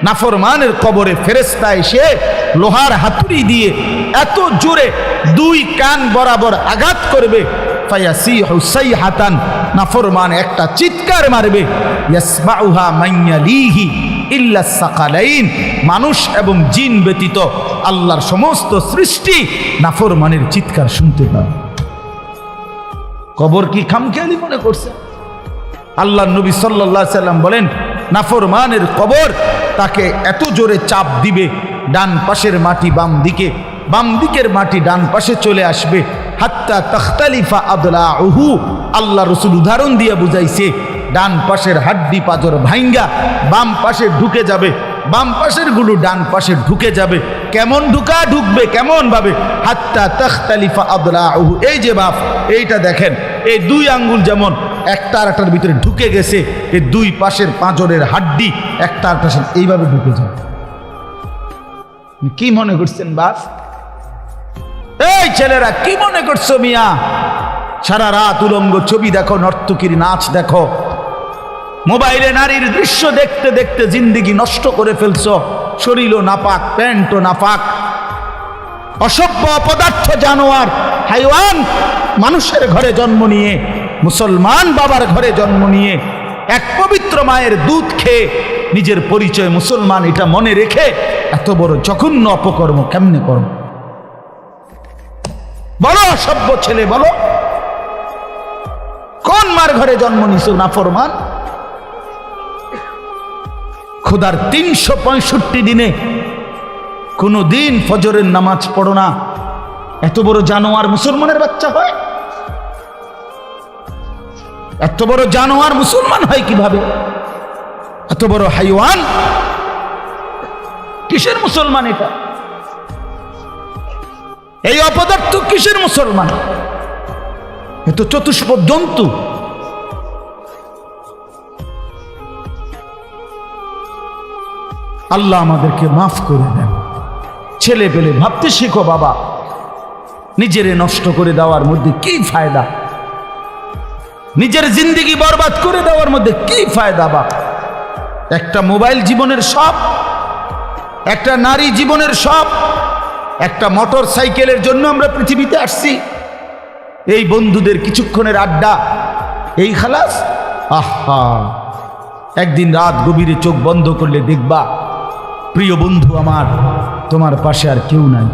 নাফরমানের কবরে ফেরেশতা এসে লোহার হাতুড়ি দিয়ে এত জোরে দুই কান বরাবর আঘাত করবে, ফায়াসিহু সাইহাতান, নাফরমান একটা চিৎকার মারবে, ইয়াসমাউহা মান ইয়ালিহি ইল্লা সাকালাইন, মানুষ এবং জিন ব্যতীত আল্লাহর সমস্ত সৃষ্টি নাফরমানের চিৎকার শুনতে পাবে। কবর কি খামখেয়ালি মনে করছে? আল্লাহর নবী সাল্লাল্লাহু আলাইহি সাল্লাম বলেন, নাফরমানের কবর তাকে এত জোরে চাপ দিবে, ডান পাশের মাটি বাম দিকে, বাম দিকের মাটি ডান পাশে চলে আসবে, হাত্তা তাখতালিফা আদলাউহু। আল্লাহ রাসূল উদাহরণ দিয়ে বুঝাইছে, ডান পাশের হাড্ডি পাঁজর ভাঙ্গা বাম পাশে ঢুকে যাবে, বাম পাশের গুলো ডান পাশে ঢুকে যাবে। কেমন ঢুকবে কেমন ভাবে? হাত্তা তাখতালিফা আদলাউহু। এই যে বাপ, এইটা দেখেন, এই দুই আঙ্গুল যেমন একটা আর একটার ভিতরে ঢুকে গেছে, এই দুই পাশের পাঁজরের হাড্ডি একটা আর একটা এইভাবে ঢুকে যাবে। কি মনে করছেন বাপ? এই ছেলেরা কি মনে করছো মিয়া? সারা রাত উলঙ্গ ছবি দেখো, নর্তকীর নাচ দেখো, মোবাইলে নারীর দৃশ্য দেখতে দেখতে জিন্দেগি নষ্ট করে ফেলছো। শরীরও নাপাক, প্যান্টও নাপাক, অসভ্য অপদার্থ জানোয়ার হাইওয়ান মানুষের ঘরে জন্ম নিয়ে, মুসলমান বাবার ঘরে জন্ম নিয়ে, এক পবিত্র মায়ের দুধ খেয়ে নিজের পরিচয় মুসলমান এটা মনে রেখে এত বড় জঘন্য অপকর্ম কেমনে করো? বলো অসভ্য ছেলে, বলো কোন মার ঘরে জন্ম নিছো নাফরমান? খোদার 365 দিনে কোনো দিন ফজরের নামাজ পড়ো না, এত বড় জানোয়ার মুসলমানের বাচ্চা হয়? এত বড় জানোয়ার মুসলমান হয় কিভাবে? এত বড় হাইওয়ান কিসের মুসলমান? এটা এই অপদার্থ কিসের মুসলমান? এ তো চতুষ্পদ জন্তু। আল্লাহ আমাদেরকে মাফ করে দেন। ছেলে পেলে ভাবতে শিখো বাবা, নিজেরে নষ্ট করে দেওয়ার মধ্যে কি ফায়দা? নিজের জিন্দেগি বরবাদ করে দেওয়ার মধ্যে কি ফায়দা? বা একটা মোবাইল জীবনের সব, একটা নারী জীবনের সব, একটা মোটর সাইকেলের জন্য আমরা পৃথিবীতে আসছি, এই বন্ধুদের কিছুক্ষণের আড্ডা, এই খালাস। আহা, একদিন রাত গভীরে চোখ বন্ধ করলে দেখবা প্রিয় বন্ধু আমার, তোমার পাশে আর কেউ নাই।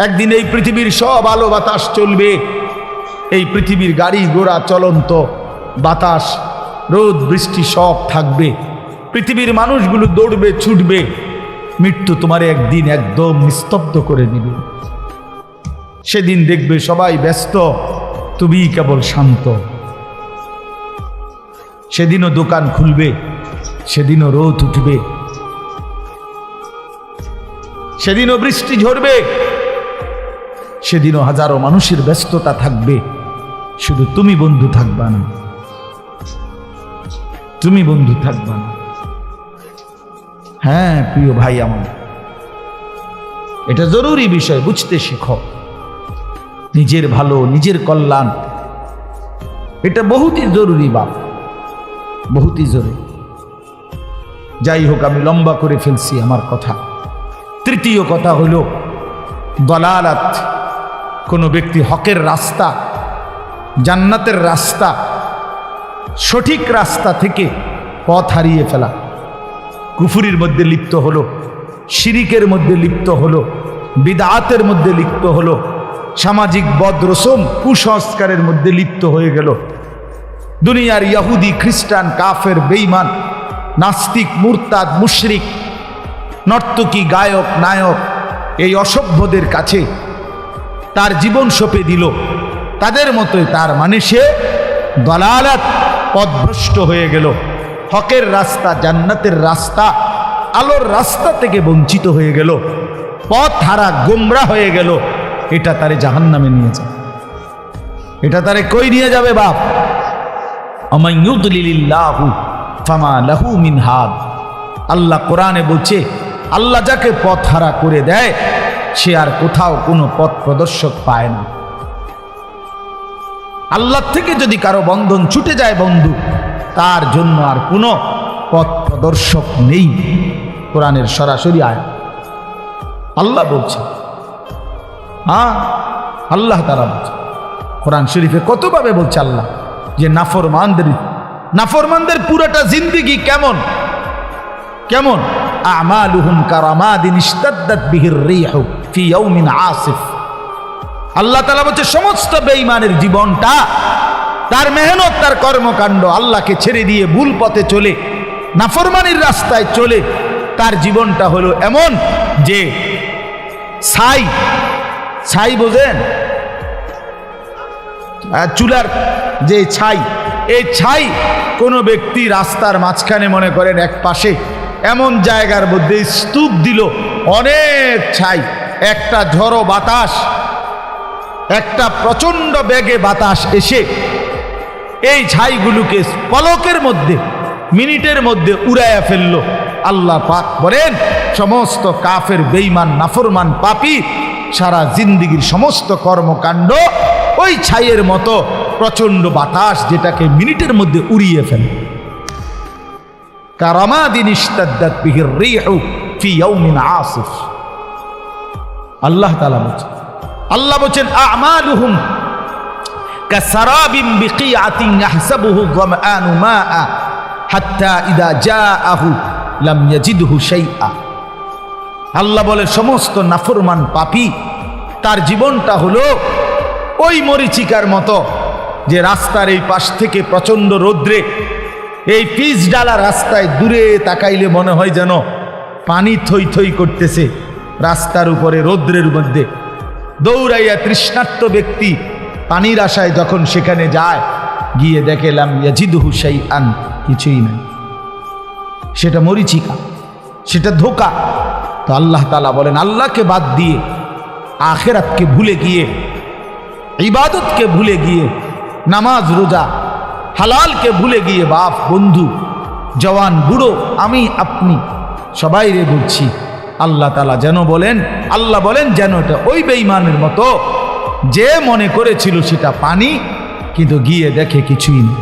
একদিন এই পৃথিবীর সব আলো বাতাস চলবে, এই পৃথিবীর গাড়ি ঘোড়া চলন্ত, বাতাস রোদ বৃষ্টি সব থাকবে, পৃথিবীর মানুষগুলো দৌড়বে ছুটবে, মৃত্যু তোমারে একদিন একদম নিস্তব্ধ করে দিবে। সেদিন দেখবে সবাই ব্যস্ত, তুমি কেবল শান্ত। সেদিনও দোকান খুলবে, সেদিনও রোদ উঠবে, সেদিনও বৃষ্টি ঝরবে, সেদিনও হাজারো মানুষের ব্যস্ততা থাকবে, শুধু তুমি বন্ধু থাকবা না, তুমি বন্ধু থাকবা না। হ্যাঁ প্রিয় ভাই আমার, এটা জরুরি বিষয়, বুঝতে শিখো। নিজের ভালো, নিজের কল্যাণ, এটা বহুতই জরুরি বাপ, বহুতই জরুরি। যাই হোক, আমি লম্বা করে ফেলছি আমার কথা। তৃতীয় কথা হলো দলালাত। কোনো ব্যক্তি হকের রাস্তা, জান্নাতের রাস্তা, সঠিক রাস্তা থেকে পথ হারিয়ে ফেলা, কুফরির মধ্যে লিপ্ত হলো, শিরিকের মধ্যে লিপ্ত হলো, বিদআতের মধ্যে লিপ্ত হলো, সামাজিক বদরসম কুসংস্কারের মধ্যে লিপ্ত হয়ে গেল। দুনিয়ার ইহুদি খ্রিস্টান কাফের বেঈমান নাস্তিক মুরতাদ মুশরিক নর্তকী গায়ক নায়ক এই অসভ্যদের কাছে তার জীবন সঁপে দিল, তাদের মতোই তার মানে সে দলালাত পথভ্রষ্ট হয়ে গেল, হকের রাস্তা, জান্নাতের রাস্তা, আলোর রাস্তা থেকে বঞ্চিত হয়ে গেল, পথ হারা গোমরা হয়ে গেল। এটা তারে জাহান্নামে নিয়ে যাবে। এটা তারে কই নিয়ে যাবে বাপ? আমান ইউদলিলিল্লাহু ফামা লাহু মিন হাদ। আল্লাহ কোরআনে বলছে, আল্লাহ যাকে পথ হারা করে দেয় সে আর কোথাও কোনো পথ প্রদর্শক পায় না। আল্লাহ থেকে যদি কারো বন্ধন ছুটে যায় বন্ধু, তার জন্য আর কোনো পথ প্রদর্শক নেই। কোরআনের সরাসরি আয়াত, আল্লাহ বলছে। হ্যাঁ, আল্লাহ তাআলা বলছে কোরআন শরীফে কতভাবে বলছে আল্লাহ যে নাফরমানদের পুরোটা জিন্দেগি কেমন কেমন। আমালুহুম কারামাদিন ইশতাদ্দাত বিহির রিহু ফি ইয়াউমিন আসিফ। আল্লাহ তাআলা বলছে সমস্ত বেঈমানের জীবনটা, তার মেহনত, তার কর্মকাণ্ড আল্লাহকে ছেড়ে দিয়ে ভুল পথে চলে, নাফরমানির রাস্তায় চলে, তার জীবনটা হলো এমন যে ছাই বোঝেন, চুলার যে ছাই, এই ছাই কোনো ব্যক্তি রাস্তার মাঝখানে মনে করেন এক পাশে এমন জায়গার মধ্যে স্তূপ দিল, অনেক ছাই, একটা ঝড়ো বাতাস, একটা প্রচন্ড বেগে বাতাস এসে এই ছাইগুলোকে পলকের মধ্যে, মিনিটের মধ্যে উড়াইয়া ফেলল। আল্লাহ পাক বলেন সমস্ত কাফের, বেঈমান, নাফরমান, পাপী সারা জিন্দেগীর সমস্ত কর্মকাণ্ড ওই ছাইয়ের মতো প্রচন্ড বাতাস, যেটাকে মিনিটের মধ্যে উড়িয়ে ফেলে। কারামাদিন ইশতাদ্দাত বিহির রিহু ফি ইয়াউমিন আসিফ। আল্লাহ তাআলা বলেন, আল্লাহ বলেন আমালুহুম কাসারাবিন বিকিআতিন ইয়াহসাবুহু যামআনু মাআ হাত্তা ইযা জাআহু লাম ইয়াজিদহু শাইআ। আল্লাহ বলে সমস্ত নাফরমান পাপী তার জীবনটা হলো ওই মরিচিকার মতো, যে রাস্তার এই পাশ থেকে প্রচন্ড রৌদ্রে, এই পিচ ডালা রাস্তায় দূরে তাকাইলে মনে হয় যেন পানি থই থই করতেছে রাস্তার উপরে রৌদ্রের মধ্যে। দৌড়াইয়া তৃষ্ণার্ত ব্যক্তি পানির আশায় যখন সেখানে যায়, গিয়ে দেখে লাম ইয়াজিদহু শাইআন, কিছুই নাই, সেটা মরিচিকা, সেটা ধোঁকা। তো আল্লাহ তাআলা বলেন আল্লাহকে বাদ দিয়ে, আখিরাতকে ভুলে গিয়ে, ইবাদতকে ভুলে গিয়ে, নামাজ রোজা হালালকে ভুলে গিয়ে, বাপ বন্ধু জওয়ান বুড়ো আমি আপনি সবাই রে বলছি, আল্লাহ তাআলা যেন বলেন, আল্লাহ বলেন যেন এটা ওই বেঈমানের মতো, যে মনে করেছিল সেটা পানি, কিন্তু গিয়ে দেখে কিছুই নেই,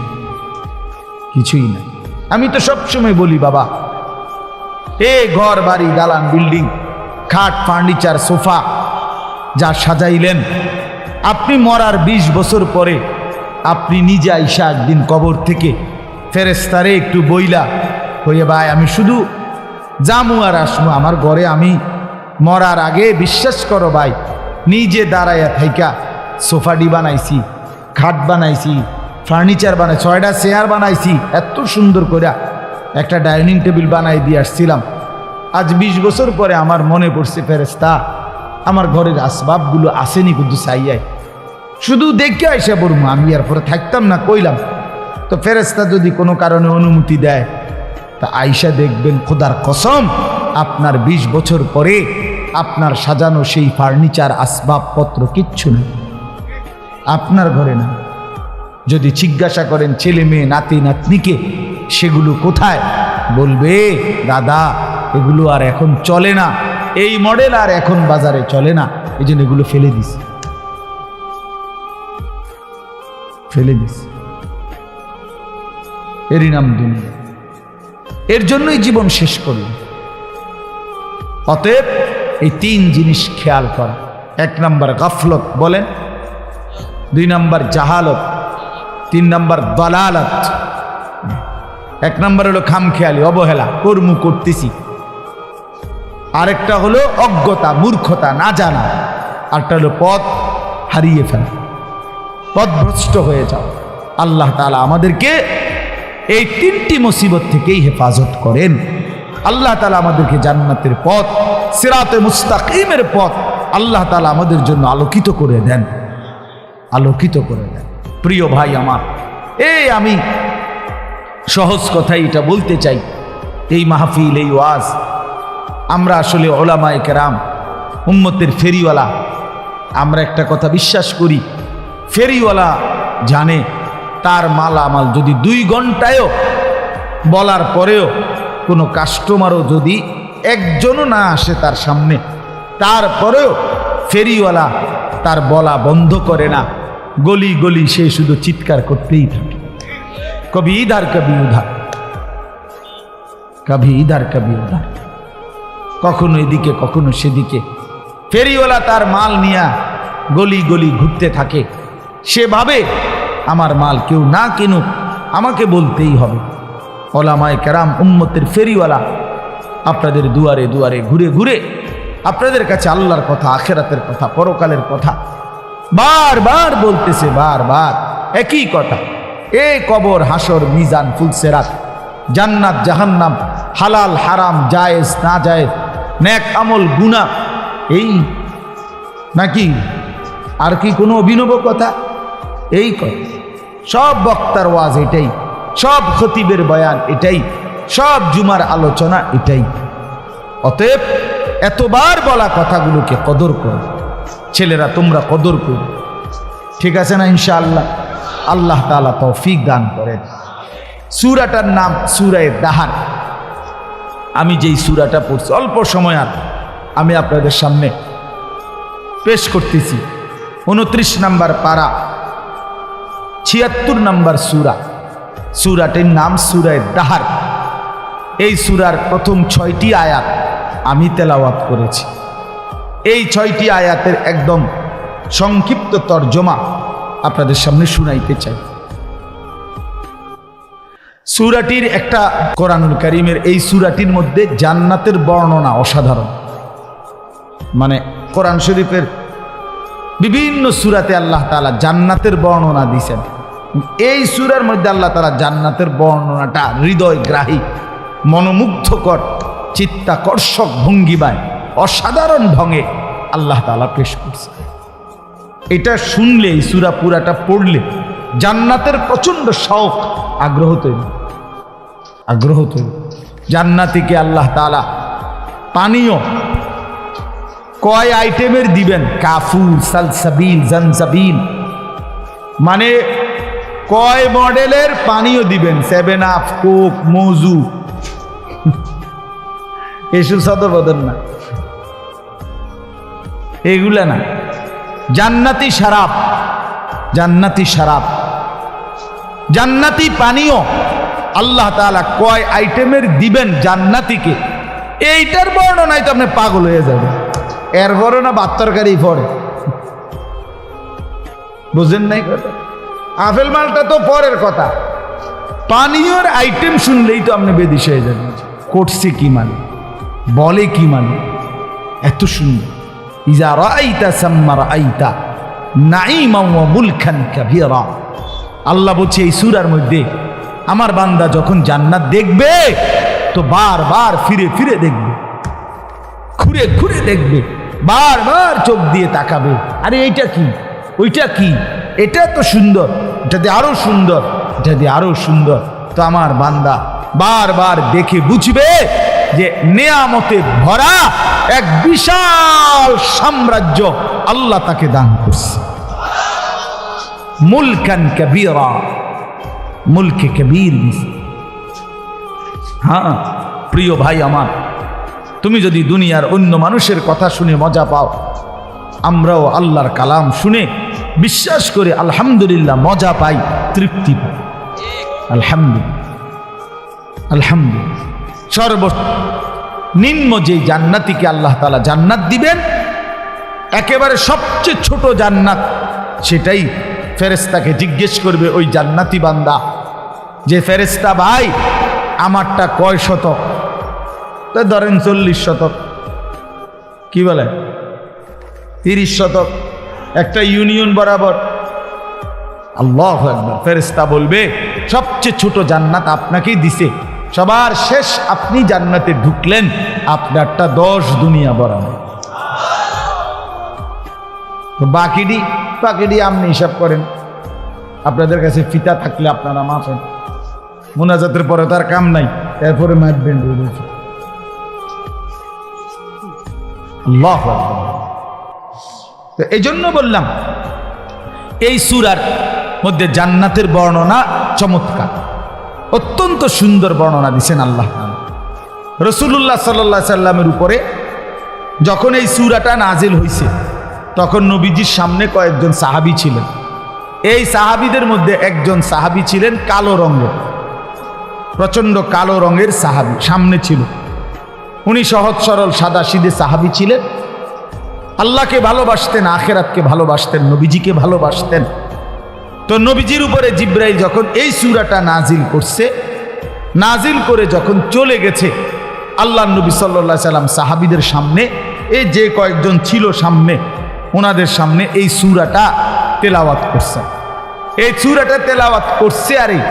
কিছুই নেই। আমি তো সবসময় বলি বাবা, ঘর বাড়ি দালান বিল্ডিং, খাট ফার্নিচার সোফা যা সাজাইলেন, আপনি মরার 20 বছর পরে আপনি নিজে আইসা একদিন কবর থেকে ফেরেশতারে একটু বইলা হইয়ে, ভাই আমি শুধু জামু আর আসমু, আমার ঘরে আমি মরার আগে বিশ্বাস করো ভাই নিজে দাঁড়াইয়া থাইকা সোফাডি বানাইছি, খাট বানাইছি, ফার্নিচার বানাই, 6টা চেয়ার বানাইছি, এত সুন্দর করে একটা ডাইনিং টেবিল বানাই দিয়ে আসছিলাম। আজ 20 বছর পরে আমার মনে পড়ছে ফেরেশতা আমার ঘরের আসবাবগুলো আসেনি, কিন্তু চাইয়াই শুধু দেখে আইসা বলবো, আমি আর পরে থাকতাম না কইলাম। তো ফেরেশতা যদি কোনো কারণে অনুমতি দেয়, তা আইসা দেখবেন খোদার কসম আপনার 20 বছর পরে আপনার সাজানো সেই ফার্নিচার আসবাবপত্র কিচ্ছু নেই, আপনার ঘরে না। যদি জিজ্ঞাসা করেন ছেলে মেয়ে নাতি নাতনিকে সেগুলো কোথায়, বলবে দাদা এগুলো আর এখন চলে না, এই মডেল আর এখন বাজারে চলে না, এই জন্য এগুলো ফেলে দিস, ফেলে দিস। এরই নাম দুনিয়া, এর জন্যই জীবন শেষ করল। অতএব এই 3 জিনিস খেয়াল করা। 1 নম্বর গাফলত বলেন, 2 নম্বর জাহালত, 3 নম্বর দালালত। 1 নম্বর হলো খামখেয়ালি, অবহেলা, কর্ম করতেছি। আরেকটা হলো অজ্ঞতা, মূর্খতা, না জানা। আরেকটা হলো পথ হারিয়ে ফেলা, পথভ্রষ্ট হয়ে যাও। আল্লাহ তাআলা আমাদেরকে এই 3টি মুসিবত থেকেই হেফাজত করেন। আল্লাহ তাআলা আমাদেরকে জান্নাতের পথ, সিরাতে মুস্তাকিমের পথ আল্লাহ তাআলা আমাদের জন্য আলোকিত করে দেন, আলোকিত করে দেন। প্রিয় ভাই আমার, আমি সহজ কথাই এটা বলতে চাই, এই মাহফিল, এই ওয়াজ, আমরা আসলে ওলামায়ে কেরাম, উম্মতের ফেরিওয়ালা। আমরা একটা কথা বিশ্বাস করি, ফেরিওয়ালা জানে তার মালামাল যদি 2 ঘন্টায়ও বলার পরেও কোনো কাস্টমারও যদি একজনও না আসে তার সামনে, তারপরেও ফেরিওয়ালা তার বলা বন্ধ করে না, গলি গলি সে শুধু চিৎকার করতেই থাকে, কবি ইধার কবি উধার। কভি ইধার কভি উধার, কখনো এদিকে কখনো সেদিকে। ফেরিওয়ালা তার মাল নিয়ে গলি গলি ঘুরতে থাকে, সেভাবে আমার মাল কেউ না কিনুক, আমাকে বলতেই হবে। ওলামায়ে কেরাম উম্মতের ফেরিওয়ালা আপনাদের দুয়ারে দুয়ারে ঘুরে ঘুরে আপনাদের কাছে আল্লাহর কথা, আখেরাতের কথা, পরকালের কথা বারবার বলতেছে, বারবার একই কথা। এই কবর, হাসর, মিজান, ফুলসেরাত, জান্নাত, জাহান্নাম, হালাল হারাম, জায়েজ না জায়েজ, নেক আমল, গুনাহ, এই নাকি আর কি কোনো অভিনব কথা? এই কথা। সব বক্তার ওয়াজ এটাই, সব খতিবের বয়ান এটাই, সব জুমার আলোচনা এটাই। অতএব এতবার বলা কথাগুলোকে কদর করো ছেলেরা, তোমরা কদর করো, ঠিক আছে না? ইনশাআল্লাহ আল্লাহ তাআলা তৌফিক দান করেন। সূরাটার নাম সূরা দাহার। আমি যেই সূরাটা পড়ছি অল্প সময় আর আমি আপনাদের সামনে পেশ করতেছি। 29 নম্বর পারা, 76 নম্বর সূরা। সূরাটির নাম সূরা দাহার। এই সূরার প্রথম 6টি আয়াত আমি তেলাওয়াত করেছি। এই 6টি আয়াতের একদম সংক্ষিপ্ত তর্জমা আপনাদের সামনে শুনাইতে চাই। সূরাটির একটা, কোরআনুল কারীমের এই সূরাটির মধ্যে জান্নাতের বর্ণনা অসাধারণ। মানে কোরআন শরীফের বিভিন্ন সূরাতে আল্লাহ তাআলা জান্নাতের বর্ণনা দিয়েছেন। এই সূরার মধ্যে আল্লাহ তাআলা জান্নাতের বর্ণনাটা হৃদয়গ্রাহী, মনোমুগ্ধকর, চিত্তাকর্ষক ভঙ্গিমায় অসাধারণ ঢঙে আল্লাহ তাআলা পেশ করছে। এটা শুনলে, এই সূরা পুরাটা পড়লে জান্নাতের প্রচন্ড শৌক, আগ্রহ তৈরি। জান্নাতীকে আল্লাহ তাআলা পানীয় কয় আইটেমের দিবেন? কাফুর, সালসাবিল, জানজাবিল, মানে কয় মডেলের পানীয় দিবেন? 7 আপ, কোক, মজু, এসব সদবদন না, এগুলা না। জান্নাতি শরাব, জান্নাতি শরাব, জান্নাতি পানীয় আল্লাহ তাআলা কয় আইটেমের দিবেন জান্নাতীকে, এইটার বর্ণনায় তো আপনি পাগল হয়ে যাবেন। এর পরে না ভাত তরকারি পরে, বুঝেন নাই কথা? আপেল মালটা তো পরের কথা, পানীয়র আইটেম শুনলেই তো আপনি বেদিশ হয়ে যাবেন। করছে কি মানে, বলে কি মানে, এত সুন্দর। ইজা রাআইতা সাম্মা রাআইতা নাঈমা ওয়া মুলকান কাবীরা। আল্লাহ বলছে এই সূরার মধ্যে, আমার বান্দা যখন জান্নাত দেখবে তো বারবার ফিরে ফিরে দেখবে, ঘুরে ঘুরে দেখবে, বারবার চোখ দিয়ে তাকাবে। আরে এইটা কি, ওইটা কি, এটা তো সুন্দর, এটা দিয়ে আরো সুন্দর, এটা দিয়ে আরো সুন্দর। তো আমার বান্দা বারবার দেখে বুঝবে যে নেয়ামতে ভরা এক বিশাল সাম্রাজ্য আল্লাহ তাকে দান করছে। মুলকান কাবীরা, মুলকে কবীর। হ্যাঁ প্রিয় ভাই আমার, তুমি যদি দুনিয়ার অন্য মানুষের কথা শুনে মজা পাও, আমরাও আল্লাহর কালাম শুনে বিশ্বাস করে আলহামদুলিল্লাহ মজা পাই, তৃপ্তি পাই। আলহামদুলিল্লাহ, আলহামদুলিল্লাহ। সর্বনিম্ন যে জান্নাতীকে আল্লাহ তাআলা জান্নাত দিবেন, একেবারে সবচেয়ে ছোট জান্নাত, সেটাই ফেরেশতাকে জিজ্ঞেস করবে ওই জান্নাতি বান্দা যে, ফেরেশতা ভাই আমারটা কয় শতক? তো ধরেন 40 শতক, কি বলে 30 শতক, একটা ইউনিয়ন বরাবর। আল্লাহু আকবার। ফেরেশতা বলবে সবচেয়ে ছোট জান্নাত আপনাকেই দিছে, সবার শেষ আপনি জান্নাতে ঢুকলেন, আপনারটা 10 দুনিয়া বরাবর। বাকিটি আপনি হিসাব করেন। আপনাদের কাছে ফিতা থাকলে আপনারা মাপেন, মুনাজাতের পরে তার কাম নাই, এরপরে মাপবেন। আল্লাহু আকবার। তো এই জন্য বললাম এই সূরার মধ্যে জান্নাতের বর্ণনা চমৎকার, অত্যন্ত সুন্দর বর্ণনা দিয়েছেন আল্লাহ তাআলা। রাসূলুল্লাহ সাল্লাল্লাহু আলাইহি সাল্লামের উপরে যখন এই সূরাটা নাজিল হয়েছে, তখন নবীজির সামনে কয়েকজন সাহাবী ছিলেন। এই সাহাবীদের মধ্যে একজন সাহাবী ছিলেন কালো রঙের, প্রচণ্ড কালো রঙের সাহাবী সামনে ছিল। উনি সহজ সরল সাদা সিধে সাহাবী ছিলেন, আল্লাহকে ভালোবাসতেন, আখেরাতকে ভালোবাসতেন, নবীজিকে ভালোবাসতেন। তো নবীজির উপরে জিব্রাইল যখন এই সূরাটা নাজিল করছে, নাজিল করে যখন চলে গেছে, আল্লাহ নবী সাল্লাল্লাহু আলাইহি সাল্লাম সাহাবীদের সামনে, এই যে কয়েকজন ছিল সামনে, ওনাদের সামনে এই সূরাটা তেলাওয়াত করছে। এই সূরাটা তেলাওয়াত করছে আর এই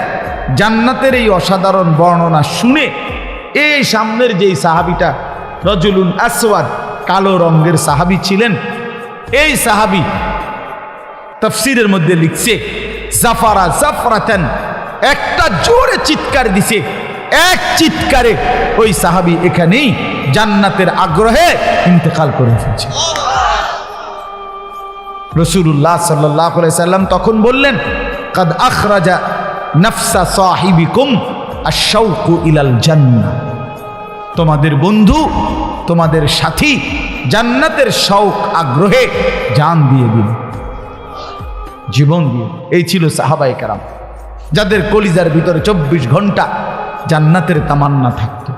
জান্নাতের এই অসাধারণ বর্ণনা শুনে এই সামনের যেই সাহাবীটা রজুলুন আসওয়াদ, কালো রঙের সাহাবী ছিলেন, এই সাহাবী তাফসীরের মধ্যে লিখছে জাফারা জাফরাতান, একটা জোরে চিৎকার দিছে, এক চিৎকারে ওই সাহাবী এখানেই জান্নাতের আগ্রহে ইন্তেকাল করে ফেলছে। রাসূলুল্লাহ সাল্লাল্লাহু আলাইহি সাল্লাম তখন বললেন, কাদ আখরাজা নাফসা সাহিবিকুম আশ-শাওকু ইলাল জান্নাহ, তোমাদের বন্ধু, তোমাদের সাথী জান্নাতের শৌক আগ্রহে জান দিয়ে দিল, জীবন দিয়ে। এই ছিল সাহাবায়ে কেরাম, যাদের কলিজার ভিতরে 24 ঘন্টা জান্নাতের তামান্না থাকতো,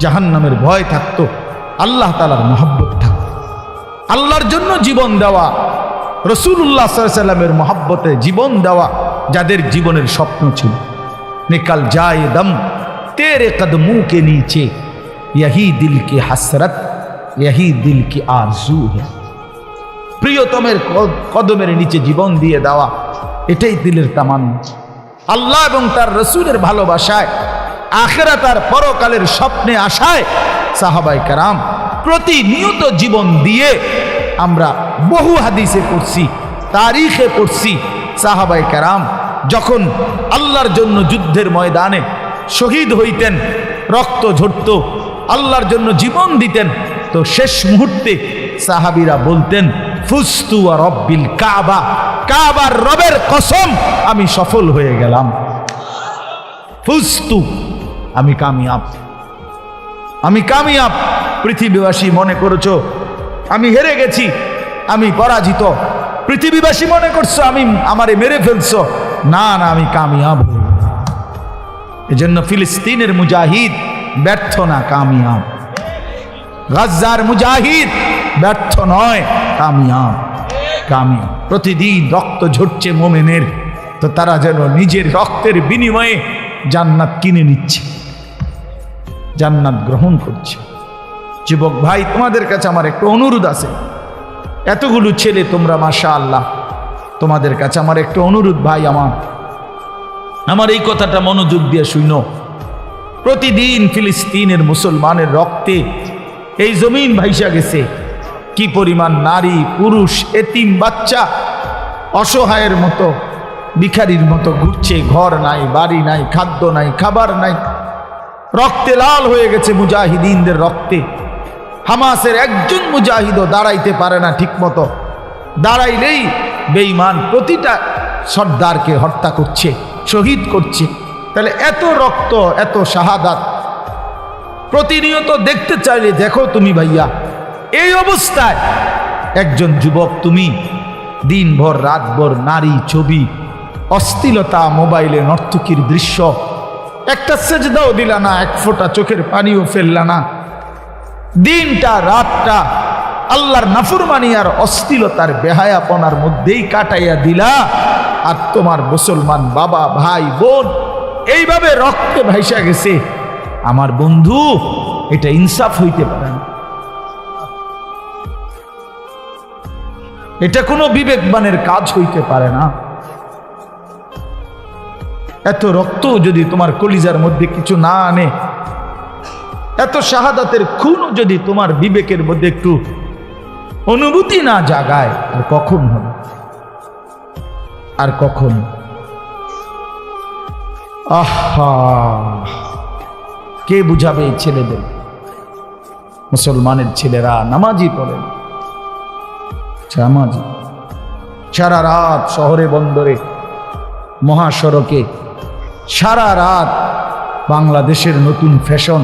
জাহান্নামের ভয় থাকতো, আল্লাহ তাআলার মহব্বত থাকতো। আল্লাহর জন্য জীবন দেওয়া, রাসূলুল্লাহ সাল্লাল্লাহু আলাইহি সাল্লামের মহব্বতে জীবন দেওয়া যাদের জীবনের স্বপ্ন ছিল। নিকাল যায় দম তেরে কদমোं के नीचे यही दिल की हसरत यही दिल की आरज़ू है, প্রিয়তমের কদমের নিচে জীবন দিয়ে দেওয়া, এটাই দিলের তামান্না। আল্লাহ এবং তার রাসূলের ভালোবাসায়, আখিরাত আর পরকালের স্বপ্নে আশায় সাহাবায়ে কেরাম প্রতিনিয়ত জীবন দিয়ে। আমরা বহু হাদিসে পড়ছি, তারিখে পড়ছি, সাহাবায়ে কেরাম যখন আল্লাহর জন্য যুদ্ধের ময়দানে শহীদ হইতেন, রক্ত ঝরত, আল্লাহর জন্য জীবন দিতেন, তো শেষ মুহূর্তে সাহাবীরা বলতেন, ফুস্তু ওয়া রব্বিল কাবা, কাবার রবের কসম আমি সফল হয়ে গেলাম। ফুস্তু, আমি কামিয়াব, আমি কামিয়াব। পৃথিবীবাসী মনে করেছো আমি হেরে গেছি, আমি পরাজিত, পৃথিবীবাসী মনে করছো আমারে মেরে ফেলছো, না না, আমি কামিয়াব। এজন্য ফিলিস্তিনের মুজাহিদ ব্যর্থ না, কামিয়াব। গাজার মুজাহিদ ব্যর্থ নয়, কামিয়াব, কামিয়াব। প্রতিদিন রক্ত ঝরছে মোমেনের, তো তারা যেন নিজের রক্তের বিনিময়ে জান্নাত কিনে নিচ্ছে, জান্নাত গ্রহণ করছে। যুবক ভাই, তোমাদের কাছে আমার একটা অনুরোধ আছে। এতগুলো ছেলে তোমরা, মাশাআল্লাহ, তোমাদের কাছে আমার একটা অনুরোধ ভাই, আমার এই কথাটা মনোযোগ দিয়ে শুনো। প্রতিদিন ফিলিস্তিনের মুসলমানের রক্তে এই জমিন ভাইসা গেছে। কি পরিমাণ নারী, পুরুষ, এতিম বাচ্চা অসহায়ের মতো, ভিখারির মতো ঘুরছে, ঘর নাই, বাড়ি নাই, খাদ্য নাই, খাবার নাই, রক্তে লাল হয়ে গেছে মুজাহিদিনদের রক্তে। হামাসের একজন মুজাহিদও দাঁড়াইতে পারে না ঠিক মতো, দাঁড়াইলেই বেঈমান প্রতিটা সর্দারকে হত্যা করছে, শহীদ করছে। তাহলে এত রক্ত, এত শাহাদাত প্রতিনিয়ত দেখতে চাইলে দেখো তুমি ভাইয়া, এই অবস্থায় একজন যুবক তুমি দিনভর রাতভর নারী ছবি, অশ্লীলতা, মোবাইলে নর্তকীর দৃশ্য, একটা সেজদাও দিলা না, এক ফোঁটা চোখের পানিও ফেললা না, দিনটা রাতটা আল্লাহর নাফরমানি আর অশ্লীলতার বেহায়াপনার মধ্যেই কাটাইয়া দিলা। আর তোমার মুসলমান বাবা, ভাই, বোন এইভাবে রক্তে ভাইসা গেছে। আমার বন্ধু, এটা ইনসাফ হইতে পারে না, এটা কোনো বিবেকবানের কাজ হইতে পারে না। এত রক্ত যদি তোমার কলিজার মধ্যে কিছু না আনে, এত শাহাদাতের খুনও যদি তোমার বিবেকের মধ্যে একটু অনুভূতি না জাগায়, আর কখন হবে, আর কখন? আহা, কে বুঝাবে এই ছেলেদের? মুসলমানের ছেলেরা নামাজি পড়েন, নামাজি, সারা রাত শহরে বন্দরে মহাসড়কে, সারা রাত বাংলাদেশের নতুন ফ্যাশন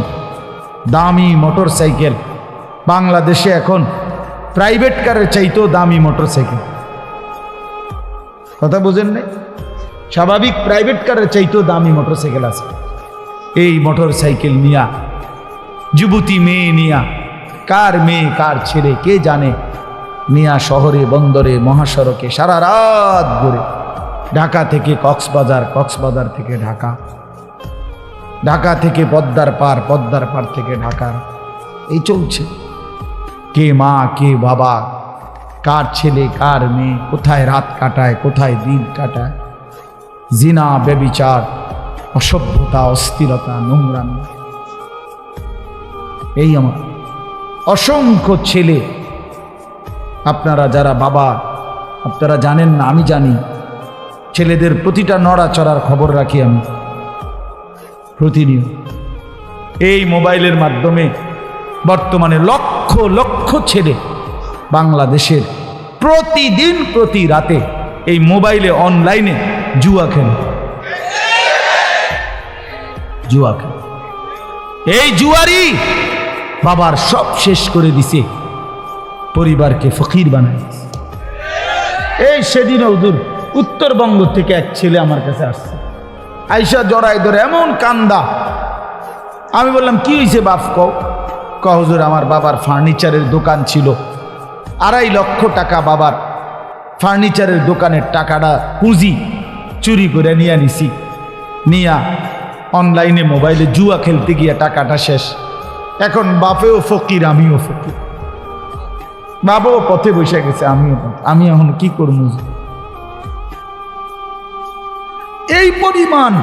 দামি মোটর সাইকেল। বাংলাদেশে এখন প্রাইভেট কারের চাইতেও দামি মোটর সাইকেল, কথা বুঝেন নাই? স্বাভাবিক প্রাইভেট কারের চাইতেও দামি মোটর সাইকেল আছে। এই মোটর সাইকেল নিয়া, যুবতী মেয়ে নিয়া, কার মেয়ে কার ছেলে কে জানে, নিয়া শহরে বন্দরে মহাসড়কে সারা রাত ঘুরে, ঢাকা থেকে কক্সবাজার, কক্সবাজার থেকে ঢাকা, ঢাকা থেকে পদ্মার পার, পদ্মার পার থেকে ঢাকা, এই চলছে। কে মা কে বাবা, কার ছেলে কার মেয়ে, কোথায় রাত কাটায় কোথায় দিন কাটায়, জিনা ব্যভিচার, অসভ্যতা, অস্থিরতা, নোংরামি। এই আমার অসংখ্য ছেলে, আপনারা যারা বাবা আপনারা জানেন না, আমি জানি। ছেলেদের প্রতিটা নড়াচড়ার খবর রাখি আমি প্রতিনিয়ত। এই মোবাইলের মাধ্যমে বর্তমানে লক্ষ লক্ষ ছেলে বাংলাদেশের প্রতিদিন প্রতি রাতে এই মোবাইলে অনলাইনে জুয়া খেলে, জুয়া খেলে। এই জুয়ারি বাবার সব শেষ করে দিছে, পরিবারকে ফকির বানায়। এই সেদিন হুজুর উত্তরবঙ্গ থেকে এক ছেলে আমার কাছে আসছে, আইসা জড়াই ধরে এমন কান্দা। আমি বললাম কি হয়েছে বাপ? কও হুজুর আমার বাবার ফার্নিচারের দোকান ছিল, 2.5 লক্ষ টাকা বাবার ফার্নিচারের দোকানের টাকাটা পুঁজি চুরি করে নিয়ে নিছি, নিয়া অনলাইনে মোবাইলে জুয়া খেলতে গিয়া টাকাটা শেষ। এখন বাপেও ফকির, আমিও ফকির, বাবাও পথে বসে গেছে, আমি এখন কি করবো? এই পরিমাণ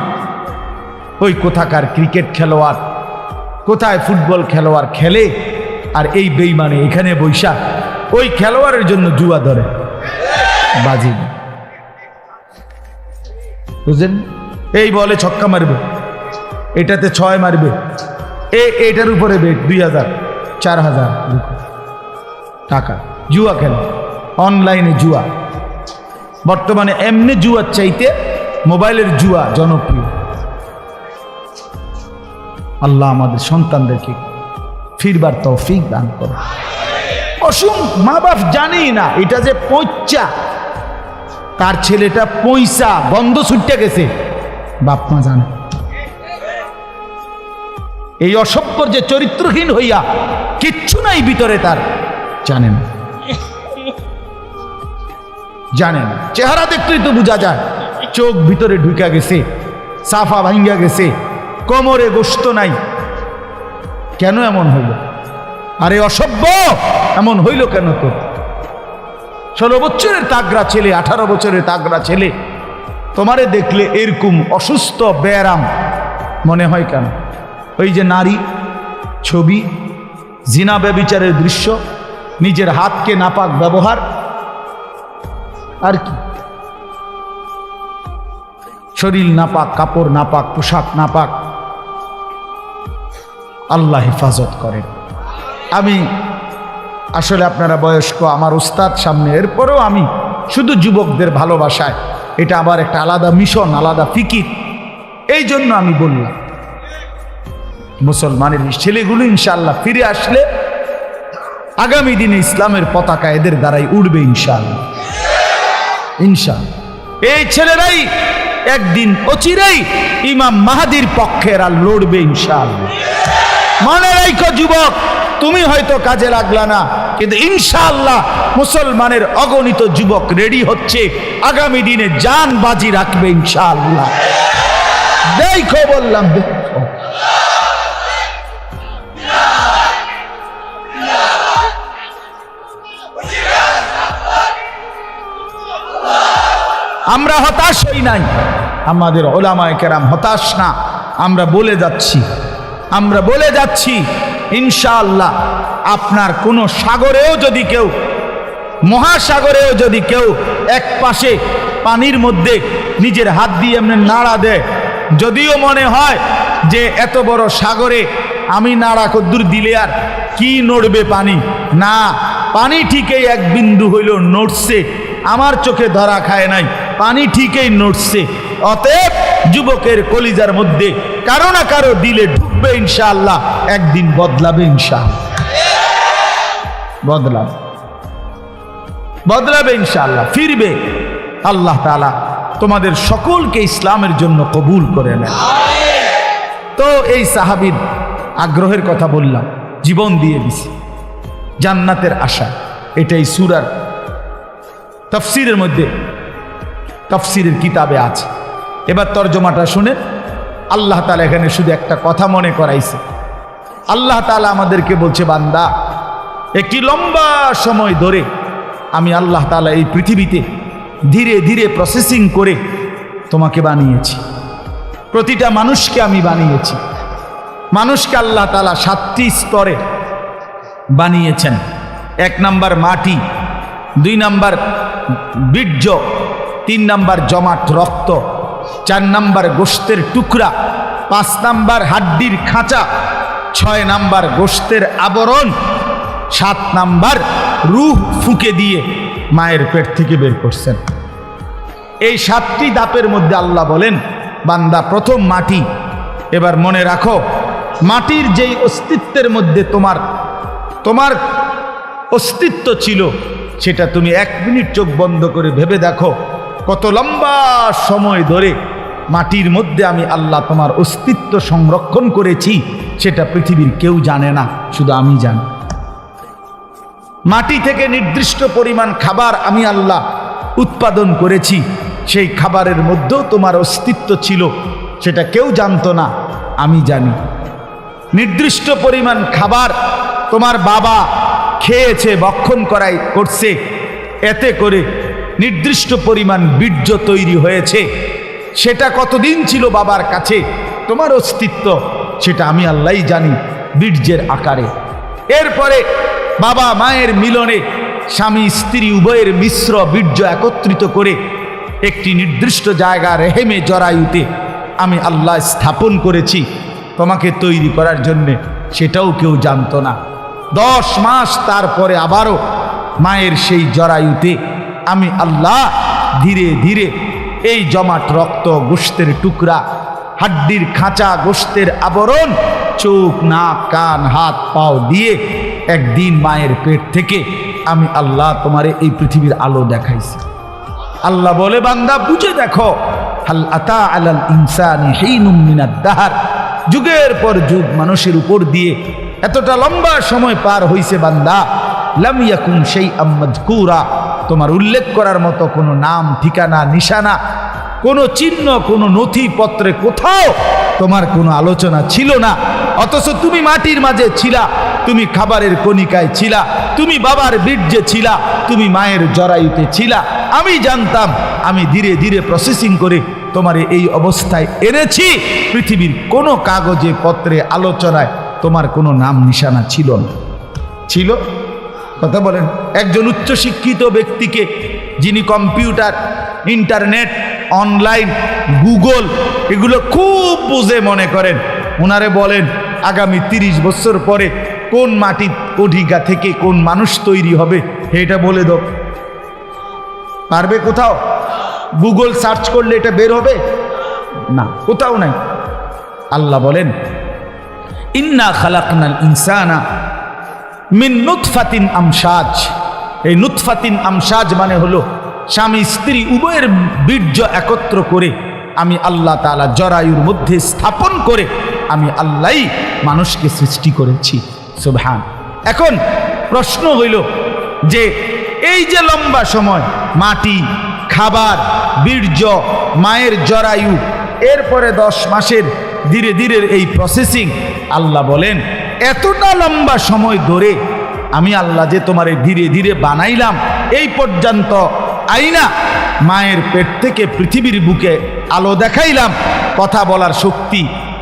ওই কোথাকার ক্রিকেট খেলোয়াড়, কোথায় ফুটবল খেলোয়াড় খেলে, আর এই বেইমানে এখানে বৈশা ওই খেলোয়াড়ের জন্য জুয়া ধরে বাজি, বুঝলেন? এই বলে ছক্কা মারবে, এটাতে 6 মারবে, এটার উপরে বেট 2000 4000 টাকা জুয়া খেলে, অনলাইনে জুয়া। বর্তমানে এমনি জুয়ার চাইতে মোবাইলের জুয়া জনপ্রিয়। আল্লাহ আমাদের সন্তানদেরকে ফিরবার তৌফিক দান করে। অসংখ্য মা বাপ জানেই না এটা যে পয়সা, তার ছেলেটা পয়সা বন্ধ ছুটে গেছে, বাপ মা জানে। এই অসভ্যর যে চরিত্রহীন হইয়া কিচ্ছু নাই ভিতরে, তার জানেন, জানেন। চেহারা দেখতেই তো বোঝা যায়, চোখ ভিতরে ঢুকা গেছে, সাফা ভাঙ্গা গেছে, কোমরে গোশত নাই। কেন এমন হইল? আরে অসভ্য, এমন হইল কেন? তো 16 বছরের তাগড়া ছেলে, 18 বছরের তাগড়া ছেলে, তোমারে দেখলে এরকম অসুস্থ ব্যারাম মনে হয় কেন? ওই যে নারী ছবি, জিনা ব্যভিচারের দৃশ্য, নিজের হাতকে নাপাক ব্যবহার, আর কি? শরীর নাপাক, কাপড় নাপাক, পোশাক নাপাক। আল্লাহ হেফাজত করেন। আমি আসলে আপনারা বয়স্ক, আমার উস্তাদ সামনে, এরপরেও আমি শুধু যুবকদের ভালোবাসায়, এটা আবার একটা আলাদা মিশন, আলাদা ফিকির, এই জন্য আমি বললাম মুসলমানের ছেলেগুলো ইনশাআল্লাহ ফিরে আসলে আগামী দিনে ইসলামের পতাকা এদের দ্বারাই উড়বে ইনশাআল্লাহ, ইনশাআল্লাহ। এই ছেলেরাই একদিন অচিরেই ইমাম মাহাদির পক্ষে এরা লড়বে ইনশাআল্লাহ। মনে রাখো যুবক, তুমি হয়তো কাজে লাগলা না, কিন্তু ইনশাআল্লাহ মুসলমানের অগণিত যুবক রেডি হচ্ছে আগামী দিনে জান বাজি রাখবে ইনশাআল্লাহ। দেখো বললাম, দেখো। আমরা হতাশ হই নাই, আমাদের ওলামায়ে কেরাম হতাশ না। আমরা বলে যাচ্ছি ইনশাআল্লাহ আপনার কোন সাগরেও যদি কেউ, মহাসাগরেও যদি কেউ এক পাশে পানির মধ্যে নিজের হাত দিয়ে এমনি নাড়া দেয়, যদিও মনে হয় যে এত বড় সাগরে আমি নাড়া কদ্দুর দিলে আর কি নড়বে পানি, না, পানি ঠিকই এক বিন্দু হইল নড়ছে, আমার চোখে ধরা খায় নাই, পানি ঠিকই নড়ছে। অতএব যুবকের কলিজার মধ্যে কারো না কারো দিলে ঢুকবে ইনশাআল্লাহ, একদিন বদলাবে ইনশাআল্লাহ, বদলাবে ইনশাআল্লাহ, ফিরবে। আল্লাহ তাআলা তোমাদের সকলকে ইসলামের জন্য কবুল করে নেন। তো এই সাহাবীর আগ্রহের কথা বললাম, জীবন দিয়ে দিছে জান্নাতের আশা। এটাই সূরার তাফসীরের মধ্যে, তাফসীরের কিতাবে আছে। এবার তরজমাটা শুনে আল্লাহ তাআলা এখানে শুধু একটা কথা মনে করাইছে। আল্লাহ তাআলা আমাদেরকে বলছে, বান্দা, একটি লম্বা সময় ধরে আমি আল্লাহ তাআলা এই পৃথিবীতে ধীরে ধীরে প্রসেসিং করে তোমাকে বানিয়েছি। প্রতিটা মানুষকে আমি বানিয়েছি। মানুষকে আল্লাহ তাআলা 7টি স্তরে বানিয়েছেন। 1 নাম্বার মাটি, 2 নাম্বার বীর্য, 3 নাম্বার জমাট রক্ত, 4 নাম্বার গোশতের টুকরা, 5 নাম্বার হাড্ডির খাঁচা, 6 নাম্বার গোশতের আবরণ, 7 নাম্বার রূহ ফুঁকে দিয়ে মায়ের পেট থেকে বের করছেন। এই 7টি ধাপের মধ্যে আল্লাহ বলেন, বান্দা, প্রথম মাটি। এবার মনে রাখো, মাটির যেই অস্তিত্বের মধ্যে তোমার অস্তিত্ব ছিল, সেটা তুমি 1 মিনিট চোখ বন্ধ করে ভেবে দেখো, কত লম্বা সময় ধরে মাটির মধ্যে আমি আল্লাহ তোমার অস্তিত্ব সংরক্ষণ করেছি। সেটা পৃথিবীর কেউ জানে না, শুধু আমি জানি। মাটি থেকে নির্দিষ্ট পরিমাণ খাবার আমি আল্লাহ উৎপাদন করেছি। সেই খাবারের মধ্যেও তোমার অস্তিত্ব ছিল, সেটা কেউ জানতো না, আমি জানি। নির্দিষ্ট পরিমাণ খাবার তোমার বাবা খেয়েছে, ভক্ষণ করছে, এতে করে নির্দিষ্ট পরিমাণ বীর্য তৈরি হয়েছে। সেটা কতদিন ছিল বাবার কাছে, তোমার অস্তিত্ব, সেটা আমি আল্লাহই জানি, বীর্যের আকারে। এরপরে বাবা মায়ের মিলনে স্বামী স্ত্রী উভয়ের মিশ্র বীর্য একত্রিত করে একটি নির্দিষ্ট জায়গা রেহেমে জরায়ুতে আমি আল্লাহ স্থাপন করেছি তোমাকে তৈরি করার জন্যে, সেটাও কেউ জানতো না। 10 মাস তারপরে আবারও মায়ের সেই জরায়ুতে আমি আল্লাহ ধীরে ধীরে এই জমাট রক্ত, গোশতের টুকরা, হাড্ডির খাঁচা, গোশতের আবরণ, চোখ, নাক, কান, হাত, পাও দিয়ে একদিন মায়ের পেট থেকে আমি আল্লাহ তোমারে এই পৃথিবীর আলো দেখাইছি। আল্লাহ বলে, বান্দা, বুঝে দেখো, হাল আতা আলাল ইনসানি হিনুম মিনাদ দাহর, যুগের পর যুগ মানুষের উপর দিয়ে এতটা লম্বা সময় পার হইছে বান্দা, লাম ইয়াকুন শাইআম মাযকুরা, তোমার উল্লেখ করার মতো কোনো নাম, ঠিকানা, নিশানা, কোনো চিহ্ন, কোনো নথিপত্রে কোথাও তোমার কোনো আলোচনা ছিল না। অথচ তুমি মাটির মাঝে ছিলা, তুমি খাবারের কণিকায় ছিলা, তুমি বাবার বীর্যে ছিলা, তুমি মায়ের জরায়ুতে ছিলা। আমি জানতাম, আমি ধীরে ধীরে প্রসেসিং করে তোমার এই অবস্থায় এনেছি। পৃথিবীর কোনো কাগজে, পত্রে, আলোচনায় তোমার কোনো নাম নিশানা ছিল না। ছিল? কথা বলেন। একজন উচ্চশিক্ষিত ব্যক্তিকে, যিনি কম্পিউটার, ইন্টারনেট, অনলাইন, গুগল এগুলো খুব বুঝে মনে করেন, ওনারে বলেন আগামী 30 বছর পরে কোন মাটি কণিকা থেকে কোন মানুষ তৈরি হবে, এটা বলে দাও। পারবে কোথাও? গুগল সার্চ করলে এটা বের হবে না, কোথাও নাই। আল্লাহ বলেন, ইন্না খালাকনাল ইনসানা মিন নুতফাতিন আমশাজ। এই নুতফাতিন আমশাজ মানে হলো স্বামী স্ত্রী উভয়ের বীর্য একত্র করে আমি আল্লাহ তাআলা জরায়ুর মধ্যে স্থাপন করে আমি আল্লাহই মানুষকে সৃষ্টি করেছি। সুবহান। এখন প্রশ্ন হইল যে এই যে লম্বা সময় মাটি, খাবার, বীর্য, মায়ের জরায়ু, এরপরে 10 মাসের ধীরে ধীরে এই প্রসেসিং, আল্লাহ বলেন এতটা লম্বা সময় ধরে আমি আল্লাহ যে তোমারে ধীরে ধীরে বানাইলাম, এই পর্যন্ত আইনা মায়ের পেট থেকে পৃথিবীর বুকে আলো দেখাইলাম, কথা বলার শক্তি,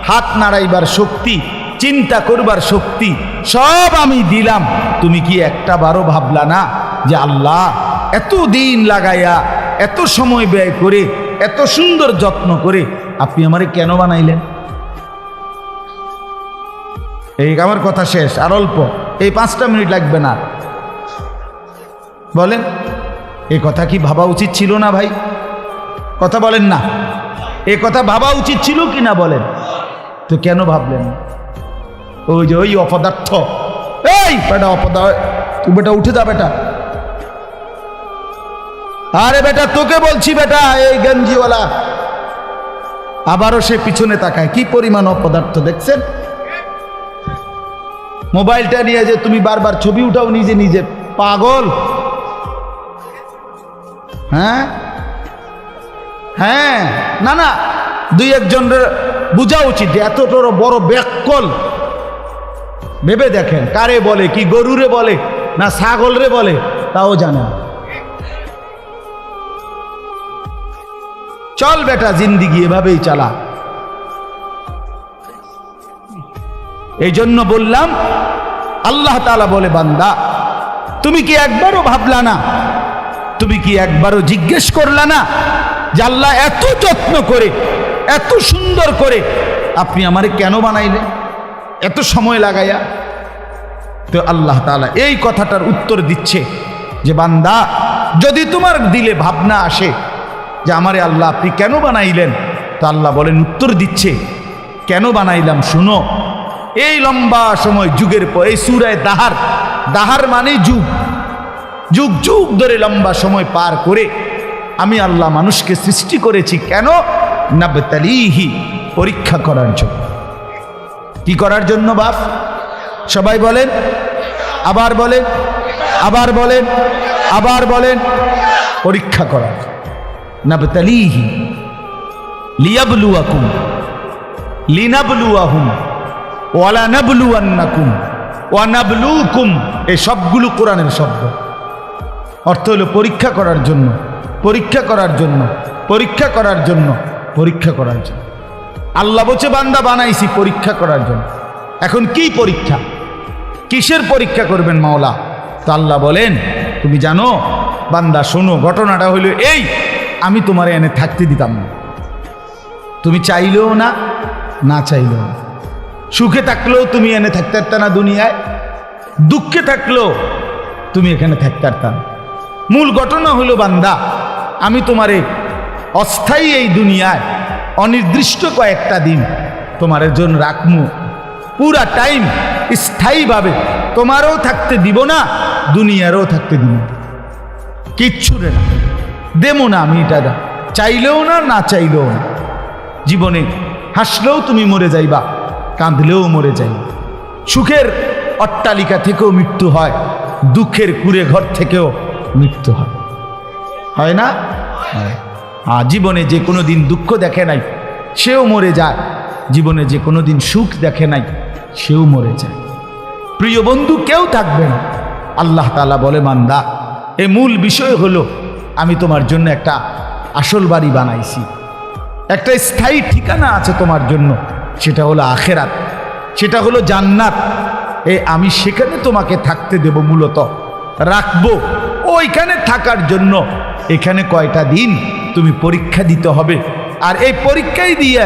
হাত নাড়াইবার শক্তি, চিন্তা করবার শক্তি সব আমি দিলাম। তুমি কি একটা বারো ভাবলা না যে আল্লাহ এত দিন লাগাইয়া, এত সময় ব্যয় করে, এত সুন্দর যত্ন করে আপনি আমারে কেন বানাইলেন? এই আমার কথা শেষ, আর অল্প, এই 5টা মিনিট লাগবে না। বলেন, এই কথা কি ভাবা উচিত ছিল না ভাই? কথা বলেন না, এই কথা ভাবা উচিত ছিল কি না বলেন? তো কেন ভাবলেন? ওই যে ওই অপদার্থ, এই বেটা অপদার্থ, তুই বেটা উঠে যা বেটা। আরে বেটা তোকে বলছি বেটা, এই গঞ্জিওয়ালা আবারও সে পিছনে তাকায়, কি পরিমাণ অপদার্থ দেখছেন। মোবাইলটা নিয়ে যে তুমি বারবার ছবি উঠাও নিজে নিজে, পাগল। হ্যাঁ হ্যাঁ, না না, দুই একজনের বোঝা উচিত এত বড় ব্যাককল। ভেবে দেখেন, কারে বলে, কি গরুরে বলে না ছাগলরে বলে তাও জানে না। চল বেটা, জিন্দিগি এভাবেই চালা। এই জন্য বললাম, আল্লাহ তাআলা বলে, বান্দা তুমি কি একবারও ভাবলা না, তুমি কি একবারও জিজ্ঞেস করলা না যে আল্লাহ এত যত্ন করে, এত সুন্দর করে আপনি আমারে কেন বানাইলেন, এত সময় লাগাইয়া। তো আল্লাহ তাআলা এই কথাটার উত্তর দিচ্ছে যে বান্দা, যদি তোমার দিলে ভাবনা আসে যে আমারে আল্লাহ আপনি কেন বানাইলেন, তো আল্লাহ বলেন, উত্তর দিচ্ছে কেন বানাইলাম শুনো। এই লম্বা সময় যুগের পর, এই সূরায়ে দাহার, দাহার মানে যুগ, যুগ যুগ ধরে লম্বা সময় পার করে আমি আল্লাহ মানুষকে সৃষ্টি করেছি কেন? নাবতালিহি, পরীক্ষা করার জন্য। কি করার জন্য বাপ? সবাই বলেন, আবার বলেন, আবার বলেন, আবার বলেন, পরীক্ষা করার। নাবতালিহি লিয়াবলুয়াকুম লিনাবলুয়াহুম ওয়ালা নাবলুয়ান্নাকুম ওয়া নাবলুকুম। এই সবগুলো কোরআনের শব্দ, অর্থ হলো পরীক্ষা করার জন্য, পরীক্ষা করার জন্য, পরীক্ষা করার জন্য, পরীক্ষা করার জন্য। আল্লাহ বলছে বান্দা বানাইছি পরীক্ষা করার জন্য। এখন কি পরীক্ষা, কিসের পরীক্ষা করবেন মাওলা? তো আল্লাহ বলেন, তুমি জানো বান্দা শোনো, ঘটনাটা হইল এই, আমি তোমারে এনে থাকতে দিতাম না, তুমি চাইলেও না, না চাইলেও না। সুখে থাকলেও তুমি এনে থাকতে পারতা না দুনিয়ায়, দুঃখে থাকলেও তুমি এখানে থাকতে পারতা না। মূল ঘটনা হলো বান্দা, আমি তোমারে অস্থায়ী এই দুনিয়ায় অনির্দিষ্ট কয়েকটা দিন তোমার জন্য রাখমু, পুরা টাইম স্থায়ীভাবে তোমারও থাকতে দিব না, দুনিয়ারও থাকতে দিব না, কিচ্ছু রে না দেবো না আমি, এটা চাইলেও না, না চাইলেও না। জীবনে হাসলেও তুমি মরে যাইবা, কাঁদলেও মরে যাইবা। সুখের অট্টালিকা থেকেও মৃত্যু হয়, দুঃখের কুড়ে ঘর থেকেও মৃত্যু হয়, হয় না? জীবনে যে কোনো দিন দুঃখ দেখে নাই সেও মরে যায়, জীবনে যে কোনো দিন সুখ দেখে নাই সেও মরে যায়। প্রিয় বন্ধু কেউ থাকবে না। আল্লাহ তাআলা বলে, বান্দা এই মূল বিষয় হলো আমি তোমার জন্য একটা আসল বাড়ি বানাইছি, একটা স্থায়ী ঠিকানা আছে তোমার জন্য, সেটা হলো আখেরাত, সেটা হলো জান্নাত। আমি সেখানে তোমাকে থাকতে দেব, মূলত রাখবো। ওইখানে থাকার জন্য এখানে কয়টা দিন তুমি পরীক্ষা দিতে হবে, আর এই পরীক্ষাই দিয়ে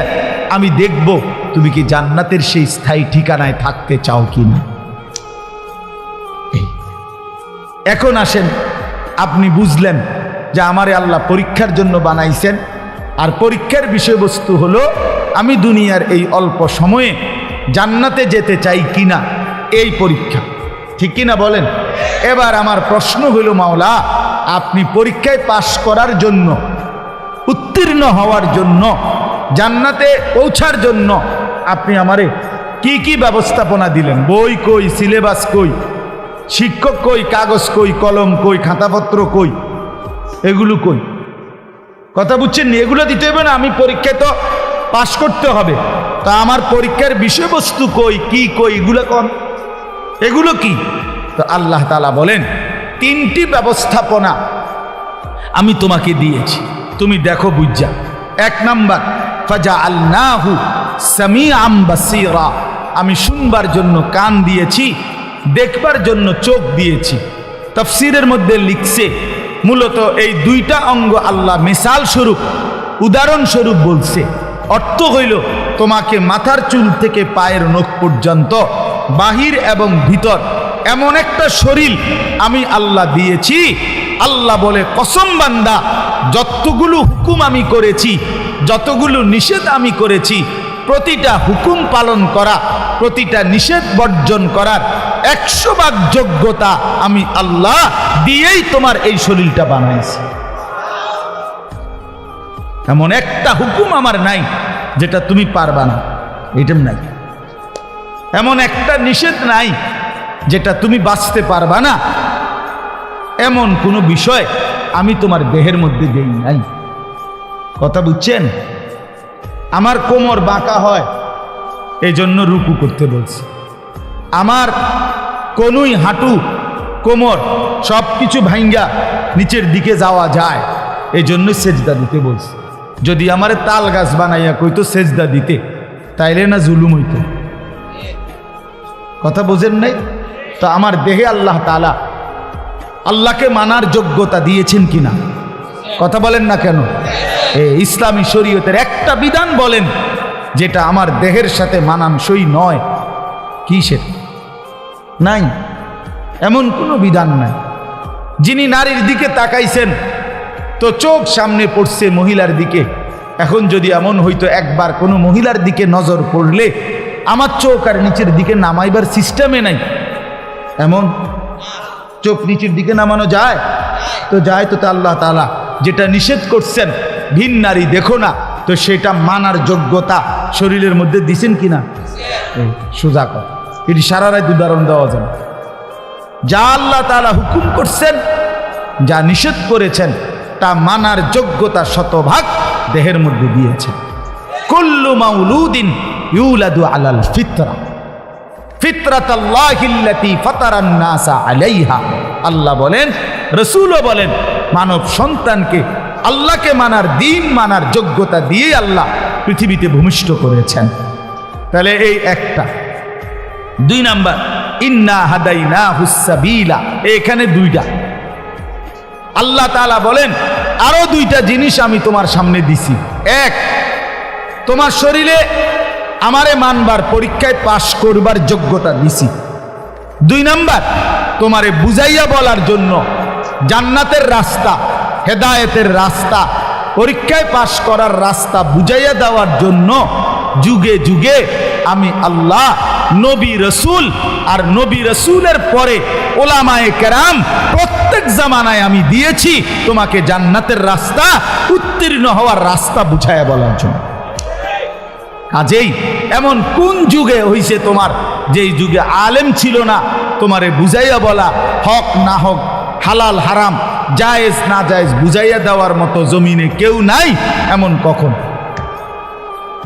আমি দেখব তুমি কি জান্নাতের সেই স্থায়ী ঠিকানায় থাকতে চাও কি না। এখন আসেন, আপনি বুঝলেন যে আমারে আল্লাহ পরীক্ষার জন্য বানাইছেন, আর পরীক্ষার বিষয়বস্তু হলো আমি দুনিয়ার এই অল্প সময়ে জান্নাতে যেতে চাই কিনা, এই পরীক্ষা, ঠিক কিনা বলেন? এবার আমার প্রশ্ন হইল, মাওলা আপনি পরীক্ষায় পাশ করার জন্য, উত্তীর্ণ হওয়ার জন্য, জান্নাতে পৌঁছার জন্য আপনি আমারে কি কি ব্যবস্থাপনা দিলেন? বই কই, সিলেবাস কই, শিক্ষক কই, কাগজ কই, কলম কই, খাতাপত্র কই, এগুলো কই? কথা বুঝছেন? এগুলো দিতে হবে না, আমি পরীক্ষায় তো পাশ করতে হবে, তা আমার পরীক্ষার বিষয়বস্তু কই, কি কই, এগুলো কোন, এগুলো কি? তো আল্লাহ তাআলা বলেন, তিনটি ব্যবস্থাপনা আমি তোমাকে দিয়েছি, তুমি দেখো বুঝা। এক নাম্বার, ফাজআলনাহু সামিআম বাসীরা, আমি শুনবার জন্য কান দিয়েছি, দেখবার জন্য চোখ দিয়েছি। তাফসীরের মধ্যে লিখছে মূলত এই দুইটা অঙ্গ আল্লাহ মিসাল স্বরূপ, উদাহরণ স্বরূপ বলছে। অর্থ হইল তোমাকে মাথার চুল থেকে পায়ের নখ পর্যন্ত, বাহির এবং ভিতর, এমন একটা শরীর আমি আল্লাহ দিয়েছি। আল্লাহ বলে, কসম বান্দা, যতগুলো হুকুম আমি করেছি, যতগুলো নিষেধ আমি করেছি, প্রতিটা হুকুম পালন করা, প্রতিটা নিষেধ বর্জন করার 100 ভাগ যোগ্যতা আমি আল্লাহ দিয়েই তোমার এই শরীরটা বানাইছি। এমন একটা হুকুম আমার নাই যেটা তুমি পারবা না, এটা নাই। এমন একটা নিষেধ নাই যেটা তুমি বাঁচতে পারবা না, এমন কোনো বিষয় আমি তোমার দেহের মধ্যে দেই নাই। কথা বুঝছেন? আমার কোমর বাঁকা হয়, এই জন্য রুকু করতে বলছি। আমার কোনুই, হাঁটু, কোমর সব কিছু ভাঙ্গা নিচের দিকে যাওয়া যায়, এই জন্য সেজদা দিতে বলছি। যদি আমার তাল গাছ বানাইয়া কইতো সেজদা দিতে, তাইলে না জুলুম হইত? কথা বোঝেন নাই? তো আমার দেহে আল্লাহ তাআলা আল্লাহকে মানার যোগ্যতা দিয়েছেন কিনা? কথা বলেন না কেন? ইসলামী শরীয়তের একটা বিধান বলেন যেটা আমার দেহের সাথে মানানসই নয়, কি সেটা? নাই, এমন কোনো বিধান নাই। যিনি নারীর দিকে তাকাইছেন তো চোখ সামনে পড়ছে মহিলার দিকে। এখন যদি এমন হইতো একবার কোনো মহিলার দিকে নজর পড়লে আমার চোখ আর নিচের দিকে নামাইবার সিস্টেমে নাই, এমন চোখ নিচের দিকে নামানো যায়? তো যায় তো। আল্লাহ তাআলা যেটা নিষেধ করছেন ভিন নারী দেখো না, তো সেটা মানার যোগ্যতা শরীরের মধ্যে দিছেন কিনা? সোজা কথা, এটি সারা রাত উদাহরণ দেওয়া যায়। যা আল্লাহ তাআলা হুকুম করছেন, যা নিষেধ করেছেন, তা মানার যোগ্যতা শতভাগ দেহের মধ্যে দিয়েছেন। কুল্লু মাউলুদিন ইউলাদু আলাল ফিতরা ফিতরাতাল্লাহিল্লাতী ফাতারান নাসা আলাইহা। আল্লাহ বলেন, রাসূলও বলেন, মানব সন্তানকে আল্লাহকে মানার, দিন মানার যোগ্যতা দিয়ে আল্লাহ পৃথিবীতে ভূমিষ্ঠ করেছেন। তাহলে এই একটা। 2 নাম্বার, ইন্না হাদাইনাহুস সাবিলা, এখানে 2টা। আল্লাহ তাআলা বলেন আরো 2টা জিনিস আমি তোমার সামনে দিছি। 1, তোমার শরীরে আমারে মানবার, পরীক্ষায় পাশ করবার যোগ্যতা দিছি। 2 নাম্বার, তোমারে বুঝাইয়া বলার জন্য জান্নাতের রাস্তা, হেদায়েতের রাস্তা, পরীক্ষায় পাশ করার রাস্তা বুঝাইয়া দেওয়ার জন্য যুগে যুগে আমি আল্লাহ নবী রসুল আর নবী রসুলের পরে ওলামায়ে কেরাম প্রত্যেক জামানায় আমি দিয়েছি তোমাকে জান্নাতের রাস্তা, উত্তীর্ণ হওয়ার রাস্তা বুঝাইয়া বলার জন্য। কাজেই এমন কোন যুগে হইছে তোমার, যেই যুগে আলেম ছিল না, তোমারে বুঝাইয়া বলা, হক না হক, হালাল হারাম, জায়েজ না জায়েজ বুঝাইয়া দেওয়ার মতো জমিনে কেউ নাই? এমন কখন?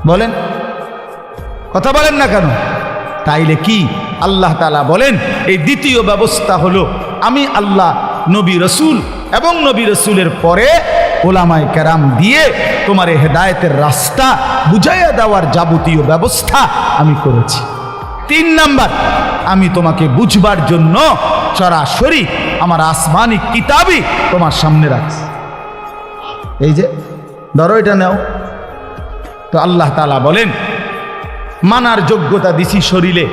বলেন, কথা বলেন না কেন? তাইলে কি আল্লাহ তাআলা বলেন এই দ্বিতীয় ব্যবস্থা হলো আমি আল্লাহ নবী রসুল এবং নবী রসুলের পরে ওলামায়ে কেরাম দিয়ে তোমার হেদায়েতের রাস্তা বুঝাইয়া দেওয়ার যাবতীয় ব্যবস্থা আমি করেছি। 3 নাম্বার, আমি তোমাকে বুঝবার জন্য সরাসরি আমার আসমানি কিতাবই তোমার সামনে রাখছি। এই যে ধরো, এটা নাও। তো আল্লাহ তাআলা বলেন মানার যোগ্যতা দিছি শরীরে,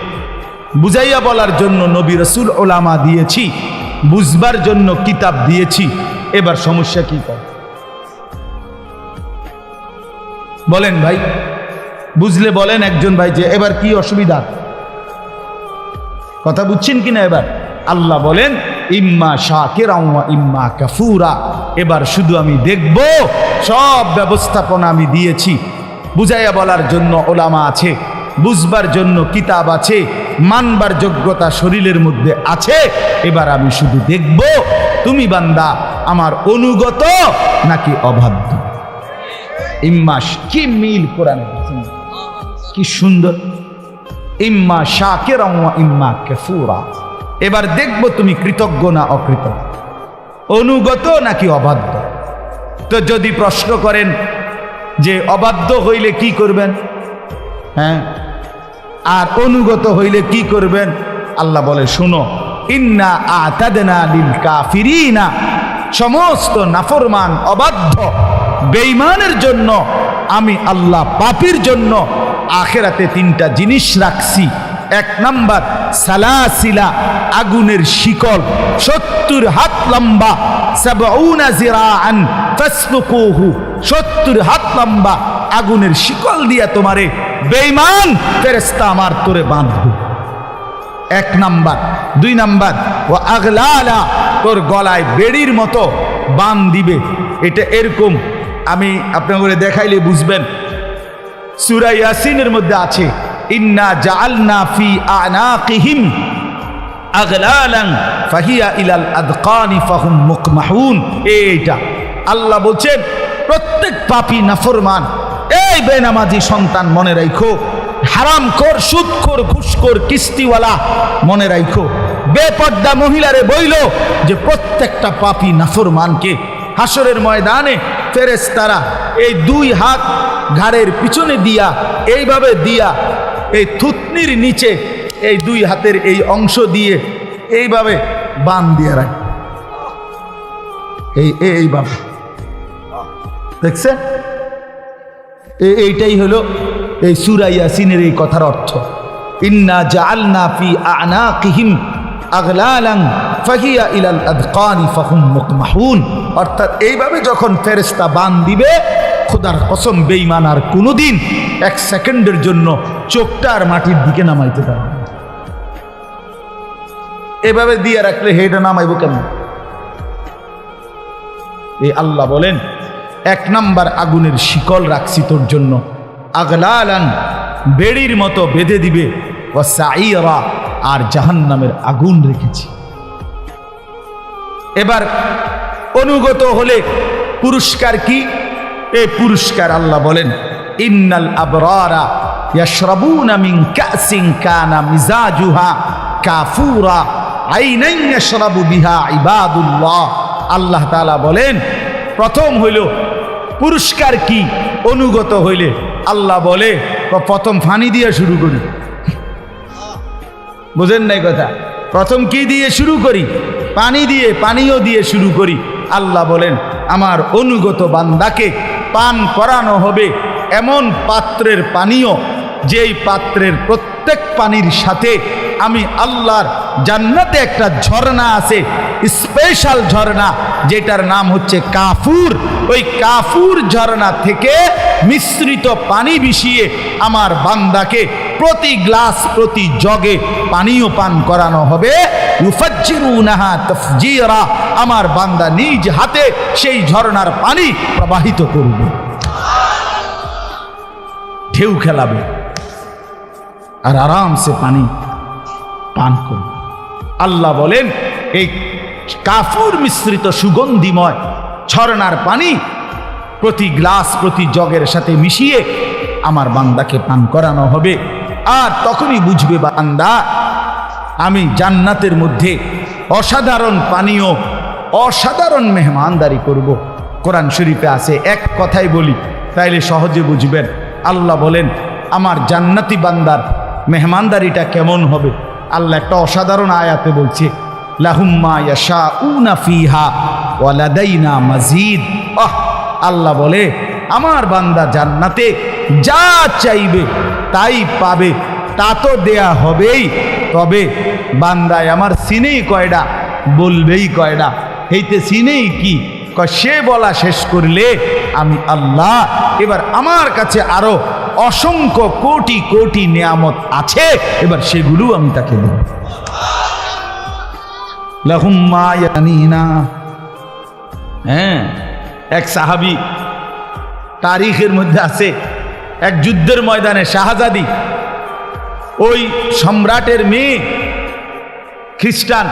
বুঝাইয়া বলার জন্য নবী রসুল ওলামা দিয়েছি, বুঝবার জন্য কিতাব দিয়েছি। এবার সমস্যা কি? বলেন ভাই, বুঝলে বলেন একজন ভাই যে এবার কি অসুবিধা? কথা বুঝছেন কিনা? এবার আল্লাহ বলেন ইম্মা শাকিরান ওয়া ইম্মা কাফুরা। এবার শুধু আমি দেখব, সব ব্যবস্থাপনা আমি দিয়েছি। বুঝাইয়া বলার জন্য ওলামা আছে, বুঝবার জন্য কিতাব আছে, মানবার যোগ্যতা শরীরের মধ্যে আছে। এবার আমি শুধু দেখব তুমি বান্দা আমার অনুগত নাকি অবাধ্য। ইম্মা, কি মিল কোরআনে, কি সুন্দর! ইম্মা শাকিরান ওয়া ইম্মা কাফুরা। এবার দেখব তুমি কৃতজ্ঞ না অকৃতজ্ঞ, অনুগত নাকি অবাধ্য। তো যদি প্রশ্ন করেন যে অবাধ্য হইলে কি করবেন, হ্যাঁ, আর অনুগত হইলে কি করবেন, আল্লাহ বলে শুনো, ইন্না আতাদনা লিল কাফিরিনা, সমস্ত নাফরমান, অবাধ্য, বেঈমানের জন্য আমি আল্লাহ, পাপীর জন্য আখিরাতে 3টা জিনিস রাখছি। 1 নাম্বার, সালাসিলা, আগুনের শিকল, 70 হাত লম্বা, 70 জিরাআন ফাসলুকুহু, 70 হাত লম্বা আগুনের শিকল দিয়া তোমারে বেঈমান ফেরেশতা আমার তোরে বাঁধবে। 1 নাম্বার। 2 নাম্বার, ও আগলালা, তোর গলায় বেড়ির মতো বান দিবে। এটা এরকম, আমি আপনাকে দেখাইলে বুঝবেন। সূরা ইয়াসিনের মধ্যে আছে, ইন্না জাআলনা ফি আনাকিহিম আগলালান ফাহিয়া ইলাল আদকানি ফাহুম মুকমাহুন। এইটা আল্লাহ বলছেন, প্রত্যেক পাপী নাফরমান, এই বেনামাজি সন্তান মনে রাখো, হারামখোর, সুদখোর, ঘুষখোর, কিস্তিওয়ালা মনে রাখো, বেপর্দা মহিলারে বইল যে প্রত্যেকটা পাপী নাফরমানকে হাসরের ময়দানে ফেরেশতারা এই দুই হাত ঘাড়ের পিছনে দিয়া, এইভাবে দিয়া, এই থুতনির নিচে এই দুই হাতের এই অংশ দিয়ে এইভাবে বান দিয়ে রাখে, এইভাবে, দেখছেন? এইটাই হলো এই সূরা ইয়াসিনের এই কথার অর্থ, ইন্না জাআলনা ফি আনাকিহিম আগলালান ফাহিয়া ইলাল আদকানি ফাহুম মুকমাহুন। অর্থাৎ এইভাবে যখন ফেরেশতা বান দিবে, খোদার কসম বেঈমান আর কোনোদিন এক সেকেন্ডের জন্য চোখটা আর মাটির দিকে নামাইতে পারবে না। এভাবে দিয়ে রাখলে হেটা নামাইব কেমন? এই আল্লাহ বলেন, এক নাম্বার আগুনের শিকল রাখছি তোর জন্য, আগলালান, বেড়ির মতো বেঁধে দিবে, ওয়া সাঈরা, আর জাহান্নামের আগুন রেখেছি। এবার অনুগত হলে পুরস্কার কি? এই পুরস্কার আল্লাহ বলেন, ইন্নাল আবরারা ইয়াশরাবুনা মিন কাসিন কানা মিজাজুহা কাফুরা আইনান ইয়াশরাবু বিহা ইবাদুল্লাহ। আল্লাহ তাআলা বলেন, প্রথম হইল পুরস্কার কি? অনুগত হইলে আল্লাহ বলে প্রথম ফানি দিয়ে শুরু করি। বুঝেন নাই কথা? প্রথম কি দিয়ে শুরু করি? পানি দিয়ে, পানীয় দিয়ে শুরু করি। আল্লাহ বলেন, আমার অনুগত বান্দাকে পান করানো হবে এমন পাত্রের পানীয়, যেই পাত্রের প্রত্যেক পানির সাথে আমি আল্লাহর জান্নাতে একটা ঝর্ণা আছে, স্পেশাল ঝর্ণা, যেটার নাম হচ্ছে কাফুর। ওই কাফুর ঝর্ণা থেকে মিশ্রিত পানি মিশিয়ে আমার বান্দাকে প্রতি গ্লাস, প্রতি জগে পানীয় পান করানো হবে। ইউফাজ্জিরুনাহা তাফজীরা, আমার বান্দা নিজ হাতে সেই ঝর্ণার পানি প্রবাহিত করবে, ঢেউ খেলাবে আর আরামসে পানি পান করবে। আল্লাহ বলেন, এই কাফুর মিশ্রিত সুগন্ধিময় ঝর্ণার পানি প্রতি গ্লাস, প্রতি জগের সাথে মিশিয়ে আমার বান্দাকে পান করানো হবে। আর তখনই বুঝবে বান্দা, আমি জান্নাতের মধ্যে অসাধারণ পানীয়, অসাধারণ মেহমানদারি করব। কোরআন শরীফে আছে, এক কথাই বলি তাইলে সহজে বুঝবেন। আল্লাহ বলেন, আমার জান্নাতি বান্দার মেহমানদারিটা কেমন হবে? আল্লাহ একটা অসাধারণ আয়াতে বলছে, লাহুম মা ইয়াশাউনা ফিহা ওয়া লাদাইনা মাজিদ। আল্লাহ বলে, আমার বান্দা জান্নাতে যা চাইবে তাই পাবে, তা তো দেয়া হবেই, তবে বান্দায় আমার সিনেই কয়ডা, বলবেই কয়ডা। এইতে সিনেই কি? সে বলা শেষ করলে আমি আল্লাহ এবার আমার কাছে আরো অসংখ্য কোটি কোটি নিয়ামত আছে, এবার সেগুলো আমি তাকে দেব। লাহুম মা ইয়ানিনা। হ্যাঁ, এক সাহাবী তারিখের মধ্যে আছে, এক যুদ্ধের ময়দানে শাহজাদি, ওই সম্রাটের মেয়ে খ্রিস্টান,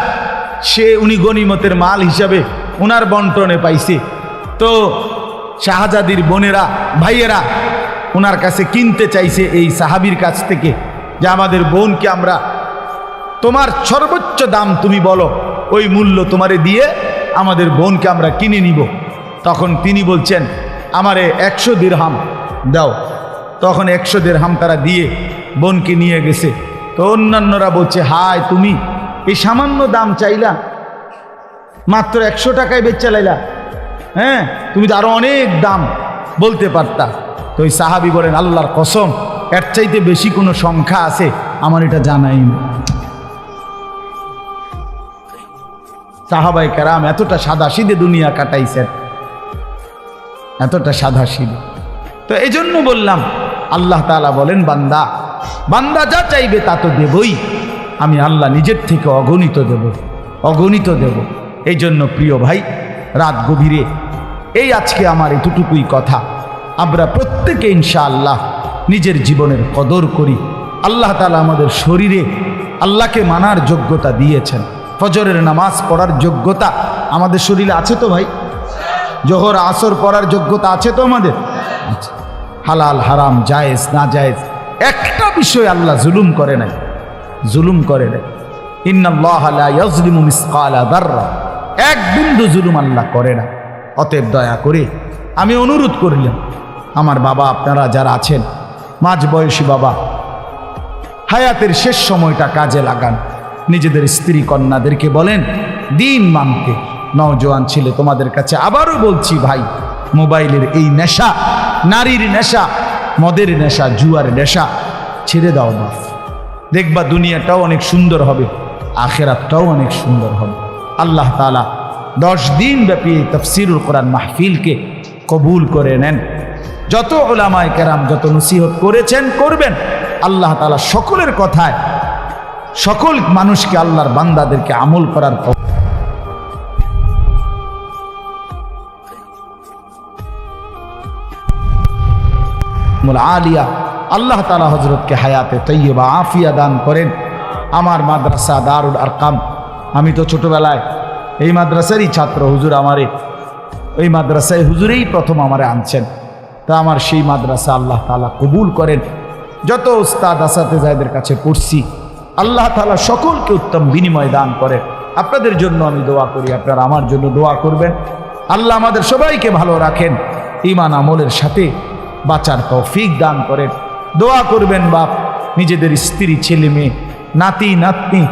উনি গনিমতের মাল হিসাবে উনার বন্টনে পাইছে। তো শাহজাদির বোনেরা, ভাইয়েরা ওনার কাছে কিনতে চাইছে এই সাহাবীর কাছ থেকে, যে আমাদের বোনকে আমরা, তোমার সর্বোচ্চ দাম তুমি বলো, ওই মূল্য তোমারে দিয়ে আমাদের বোনকে আমরা কিনে নিব। তখন তিনি বলছেন, আমারে 100 দিরহাম দাও। তখন 100 দিরহাম তারা দিয়ে বোনকে নিয়ে গেছে। তো অন্যান্যরা বলছে, হায় তুমি এই সামান্য দাম চাইলা, মাত্র 100 টাকায় বেচা লাইলা, হ্যাঁ তুমি তো আরো অনেক দাম বলতে পারতা। তো ওই সাহাবী বলেন, আল্লাহর কসম, এর চাইতে বেশি কোনো সংখ্যা আছে আমার এটা জানাই না। সাহাবায়ে কেরাম এতটা সাদাসিধে দুনিয়া কাটাইছেন, এতটা সাদাসিধে। তো এই জন্য বললাম, আল্লাহ তাআলা বলেন, বান্দা বান্দা যা চাইবে তা তো দেবই, আমি আল্লাহ নিজের থেকে অগণিত দেব, অগণিত দেব। এই জন্য প্রিয় ভাই, রাত গভীরে এই আজকে আমার এতটুকুই কথা। আমরা প্রত্যেকে ইনশাআল্লাহ নিজের জীবনের কদর করি। আল্লাহ তাআলা আমাদের শরীরে আল্লাহকে মানার যোগ্যতা দিয়েছেন। ফজরের নামাজ পড়ার যোগ্যতা আমাদের শরীরে আছে তো ভাই? জোহর আসর পড়ার যোগ্যতা আছে তো আমাদের? আচ্ছা। হালাল হারাম জায়েজ না জায়েজ একটা বিষয় আল্লাহ জুলুম করে নাই, জুলুম করে নাই। ইন্নাল্লাহা লা ইয়াজলিমু মিসকালা যাররা, এক বিন্দু জুলুম আল্লাহ করে না। অতএব দয়া করে আমি অনুরোধ করলাম, আমার বাবা আপনারা যারা আছেন, মাঝ বয়সী বাবা, হায়াতের শেষ সময়টা কাজে লাগান। নিজেদের স্ত্রী কন্যাদেরকে বলেন দিন মানতে। নওজোয়ান ছেলে তোমাদের কাছে আবারও বলছি ভাই, মোবাইলের এই নেশা, নারীর নেশা, মদের নেশা, জুয়ার নেশা ছেড়ে দাও বাপ। দেখবা দুনিয়াটাও অনেক সুন্দর হবে, আখেরাতটাও অনেক সুন্দর হবে। আল্লাহ তাআলা 10 দিন ব্যাপী তাফসীরুল কোরআন মাহফিলকে কবুল করে নেন। যত উলামায়ে কেরাম যত নসিহত করেছেন, করবেন, আল্লাহ তাআলা সকলের কথায় সকল মানুষকে, আল্লাহর বান্দাদেরকে আমল করার আলিয়া আল্লাহ তাআলা হযরতকে হায়াতে তৈয়বা আফিয়া দান করেন। আমার মাদ্রাসা দারুল আরকাম, আমি তো ছোটবেলায় এই মাদ্রাসারই ছাত্র। হুজুর আমারে ওই মাদ্রাসায় হুজুরেই প্রথম আমারে আনছেন। তা আমার সেই মাদ্রাসা আল্লাহ তাআলা কবুল করেন। যত উস্তাদ আসাতেজাদের কাছে পড়ছি, আল্লাহ তাআলা সকলকে উত্তম বিনিময় দান করেন। আপনাদের জন্য আমি দোয়া করি, আপনারা আমার জন্য দোয়া করবেন। আল্লাহ আমাদের সবাইকে ভালো রাখেন, ঈমান আমলের সাথে বাঁচার তৌফিক দান করেন। দোয়া করবেন বাপ, নিজেদের স্ত্রী, ছেলে মেয়ে, নাতি নাতনি,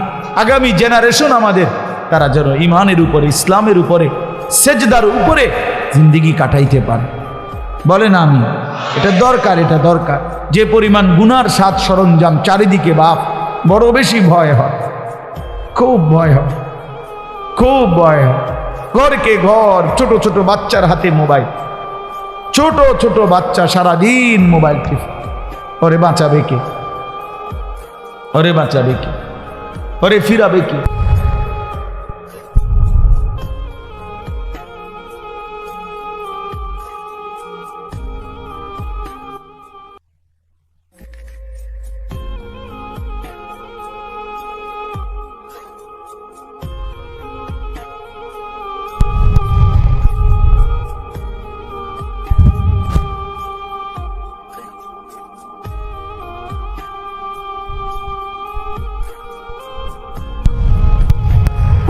আগামী জেনারেশন আমাদের, তারা যেন ঈমানের উপরে, ইসলামের উপরে, সেজদার উপরে জিন্দেগি কাটাইতে পারে। বলেন আমি, এটা দরকার, এটা দরকার। যে পরিমাণ গুনার সাজ সরঞ্জাম চারিদিকে বাপ, বড় বেশি ভয় হয়, খুব ভয় হয়, খুব ভয় হয়। ঘরকে ঘর, ছোট ছোট বাচ্চার হাতে মোবাইল, ছোট ছোট বাচ্চা সারাদিন মোবাইল টিপে। ওরে বাঁচাবে কে? ওরে বাঁচাবে কে? ওরে ফিরাবে কে?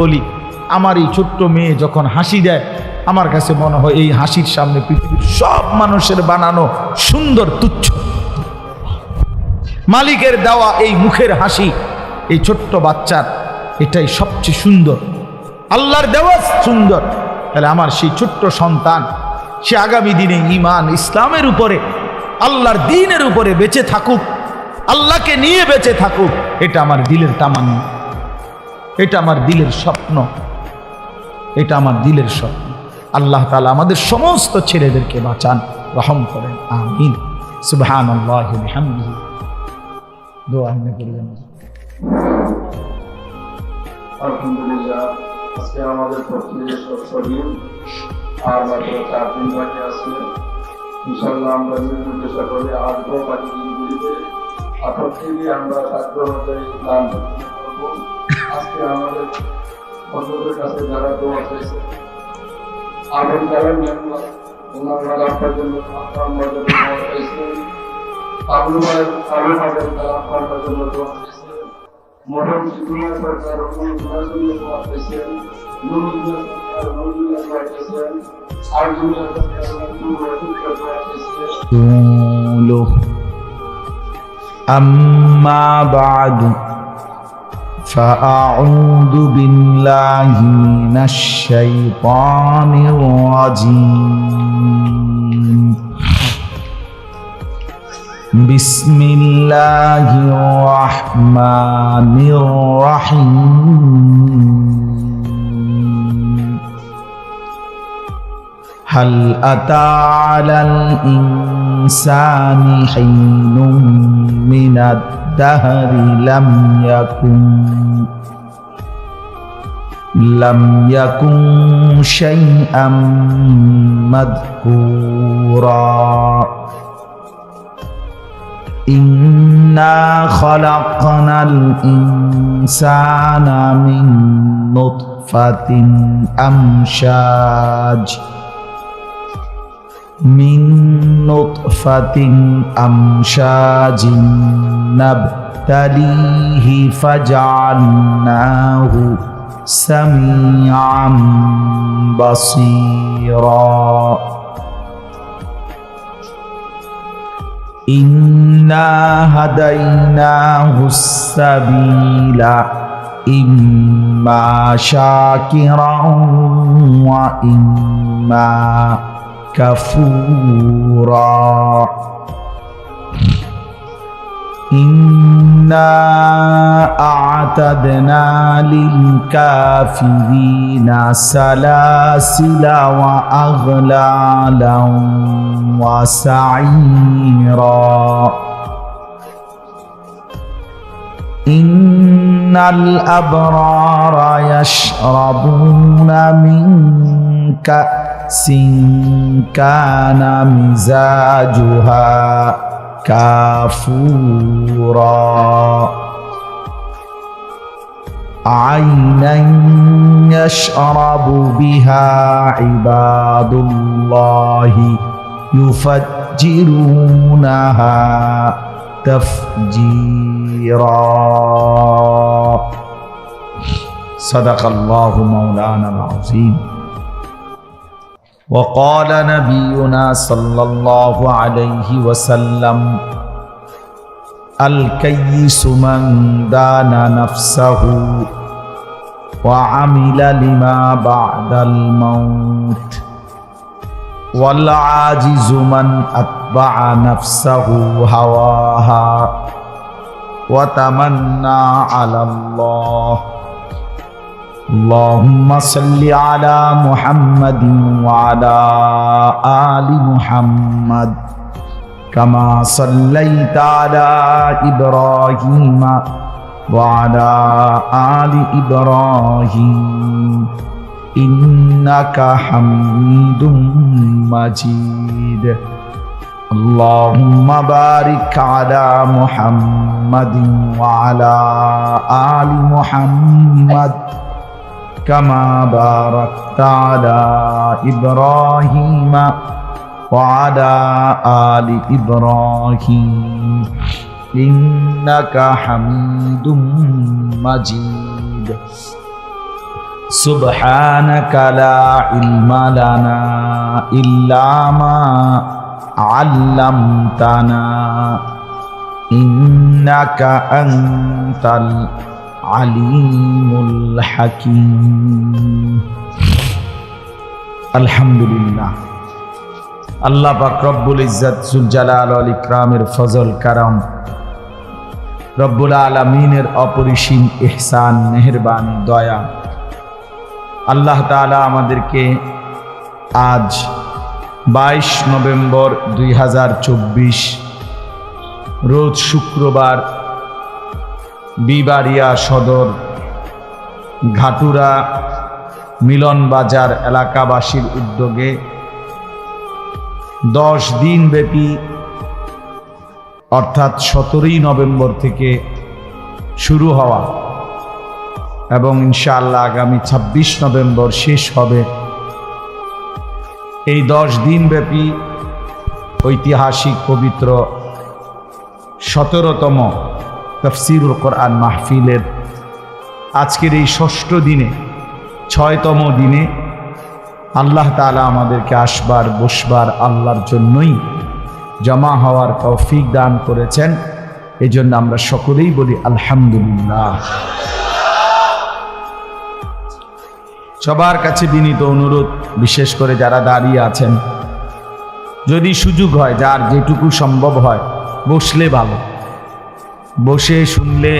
বলি, আমার এই ছোট্ট মেয়ে যখন হাসি দেয়, আমার কাছে মনে হয় এই হাসির সামনে পৃথিবীর সব মানুষের বানানো সুন্দর তুচ্ছ। মালিকের দেওয়া এই মুখের হাসি, এই ছোট্ট বাচ্চার, এটাই সবচেয়ে সুন্দর, আল্লাহর দেওয়া সুন্দর। তাহলে আমার সেই ছোট্ট সন্তান, সে আগামী দিনে ঈমান ইসলামের উপরে, আল্লাহর দ্বীনের উপরে বেঁচে থাকুক, আল্লাহকে নিয়ে বেঁচে থাকুক, এটা আমার দিলের তামান্না, এটা আমার দিলের স্বপ্ন, এটা আমার দিলের স্বপ্ন। আল্লাহ তাআলা আমাদের সমস্ত ছেলেদেরকে বাঁচান, রহম করেন, আমিন। সুবহানাল্লাহি ওয়া বিহামদিহি। দোয়া আপনি করবেন। আলহামদুলিল্লাহ, আজকে আমাদের প্রক্রিয়া সঠিক আর মাত্র 4 দিন বাকি আছে। ইনশাআল্লাহ আমরা চেষ্টা করি আর বাকি দিনগুলিতে আপনার থেকে আমরা ছাত্র অনুযায়ী দান করব। আজকে আমাদের বন্ধুদের কাছে যারা দোয়া চাইছে, আবেদ কালাম মেম্বার, ওনারা আপনার জন্য আপনার জন্য দোয়া চাইছেন। আবুল হাবেব আপনার জন্য দোয়া চাইছেন। মরম জীবনের সরকার ওনার জন্য দোয়া চাইছেন। নুরুল্লাহ সরকার নুরুল্লাহ দোয়া চাইছেন। আরজুল্লাহ সরকার নুরুল্লাহ দোয়া চাইছেন। أما بعد فأعوذ بالله من الشيطان الرجيم. بسم الله الرحمن الرحيم. هل أتى على الإنسان حين من الدهر لم يكن شيئا مذكورا. إنا خلقنا الإنسان من نطفة أمشاج نبتليه فجعلناه سميعا بصيرا إنا هديناه السبيل إما شاكرا وإما كفورا إنا أعتدنا للكافرين سلاسل وأغلالا وسعيرا إن الأبرار يشربون من كأس كان مزاجها كافورا عينا يشرب بها عباد الله يفجرونها تفجيرا صدق الله مولانا العظيم وقال نبينا صلى الله عليه وسلم الكيس من دان نفسه وعمل لما بعد الموت والعاجز من أتبع نفسه هواها وتمنى على الله اللهم صل على محمد وعلى آل محمد كما صليت على إبراهيم وعلى آل إبراهيم إنك حميد مجيد اللهم بارك على محمد وعلى آل محمد كما باركت على إبراهيم وعلى آل إبراهيم إنك حميد مجيد سبحانك لا علم لنا إلا ما علمتنا إنك أنت العليم الحكيم الحمد لله আল্লাহ পাক রব্বুল ইজ্জত জুল জালাল ওয়াল ইকরামের ফজল কারাম রব্বুল আলামিনের অপরিসীম ইহসান মেহেরবানি দয়া আল্লাহ তাআলা আমাদেরকে আজ 22 নভেম্বর 2024 রোজ শুক্রবার বিবাড়িয়া সদর ঘাটুরা মিলন বাজার এলাকাবাসীর উদ্যোগে 10 দিন ব্যাপী অর্থাৎ 17 নভেম্বর থেকে শুরু হওয়া এবং ইনশাআল্লাহ আগামী 26 নভেম্বর শেষ হবে এই 10 দিন ব্যাপী ঐতিহাসিক পবিত্র 17তম তাফসীরুল কোরআন মাহফিলের আজকের এই 6ষ্ঠ দিনে 6তম দিনে আল্লাহ তাআলা আমাদেরকে আসবার বসবার আল্লাহর জন্যই জমা হওয়ার তৌফিক দান করেছেন এজন্য আমরা সকলেই বলি আলহামদুলিল্লাহ সবার কাছে বিনীত অনুরোধ বিশেষ করে যারা দাঁড়িয়ে আছেন যদি সুযোগ হয় যার যেটুকু সম্ভব হয় বসলে ভালো বসে শুনলে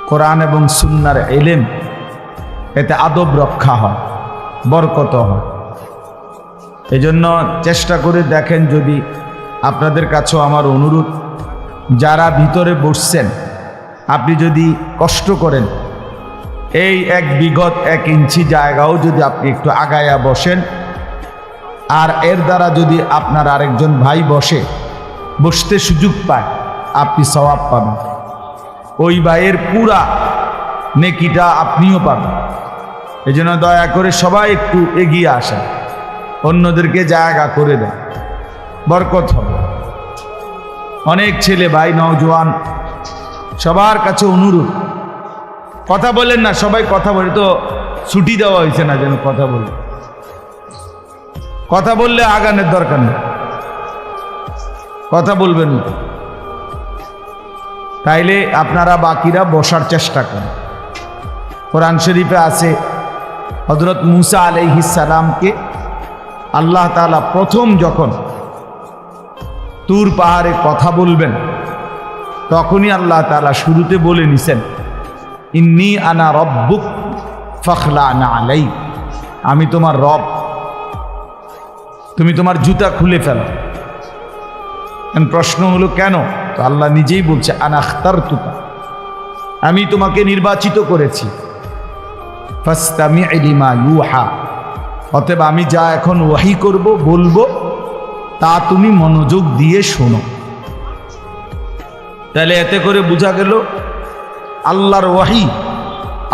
কোরআন এবং সুন্নাহর ইলম এতে আদব রক্ষা হয় বরকত হয় এজন্য চেষ্টা করে দেখেন যদি আপনাদের কাছেও আমার অনুরোধ যারা ভিতরে বসছেন আপনি যদি কষ্ট করেন এই বিগত 1 ইঞ্চি জায়গাও যদি আপনি একটু আগায়া বসেন আর এর দ্বারা যদি আপনার আরেকজন ভাই বসে বসতে সুযোগ পায়, আপনি সওয়াব পাবেন। ওই ভাইয়ের পুরা নেকিটা আপনিও পাবেন। এই জন্য দয়া করে সবাই একটু এগিয়ে আসেন, অন্যদেরকে জায়গা করে দেন, বরকত হবে। অনেক ছেলে ভাই নওজোয়ান, সবার কাছে অনুরোধ, কথা বলেন না, সবাই কথা বলে। তো ছুটি দেওয়া হয়েছে না যেন কথা বলে, কথা বললে আগানের দরকার নেই, কথা বলবেন না। তাইলে আপনারা বাকিরা বসার চেষ্টা করেন। কোরআন শরীফে আছে হযরত মুসা আলাইহিস সালামকে আল্লাহ তাআলা প্রথম যখন তুর পাহাড়ে কথা বলবেন, তখনই আল্লাহ তাআলা শুরুতে বলে নিছেন, ইন্নী আনা রব্বুক ফাখলা'না আলাইক, আমি তোমার রব, তুমি তোমার জুতা খুলে ফেলো। প্রশ্ন হলো কেন? তো আল্লাহ নিজেই বলছে, আনা আখতারতুকা, আমি তোমাকে নির্বাচিত করেছি, ফাসতামি' লিমা ইউহা, অতএব আমি যা এখন ওয়াহি করব, বলবো, তা তুমি মনোযোগ দিয়ে শোনো। তাহলে এতে করে বোঝা গেল আল্লাহর ওয়াহি,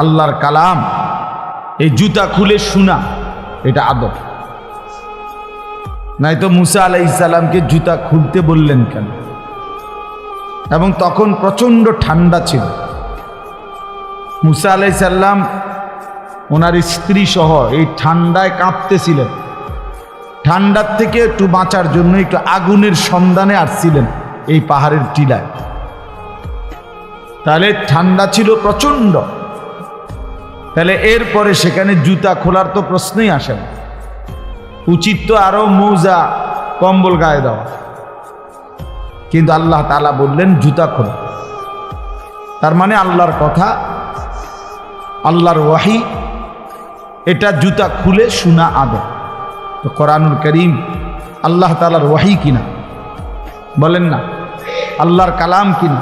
আল্লাহর কালাম, এই জুতা খুলে শোনা, এটা আদব। নাই তো মুসা আলাইহিস সালামকে জুতা খুলতে বললেন কেন? এবং তখন প্রচন্ড ঠান্ডা ছিল। মুসা আলাইহিস সালাম ওনার স্ত্রী সহ এই ঠান্ডায় কাঁপতেছিলেন। ঠান্ডার থেকে একটু বাঁচার জন্য একটু আগুনের সন্ধানে আসছিলেন এই পাহাড়ের টিলায়। তাহলে ঠান্ডা ছিল প্রচন্ড। তাহলে এরপরে সেখানে জুতা খোলার তো প্রশ্নই আসে না। উচিত তো আরো মোজা কম্বল গায়ে দেওয়া, কিন্তু আল্লাহ তাআলা বললেন জুতা খোলা। তার মানে আল্লাহর কথা, আল্লাহর ওয়াহি, এটা জুতা খুলে শোনা আদব। তো কোরআনুল কারীম আল্লাহ তাআলার ওয়াহি কিনা? বলেন না, আল্লাহর কালাম কিনা?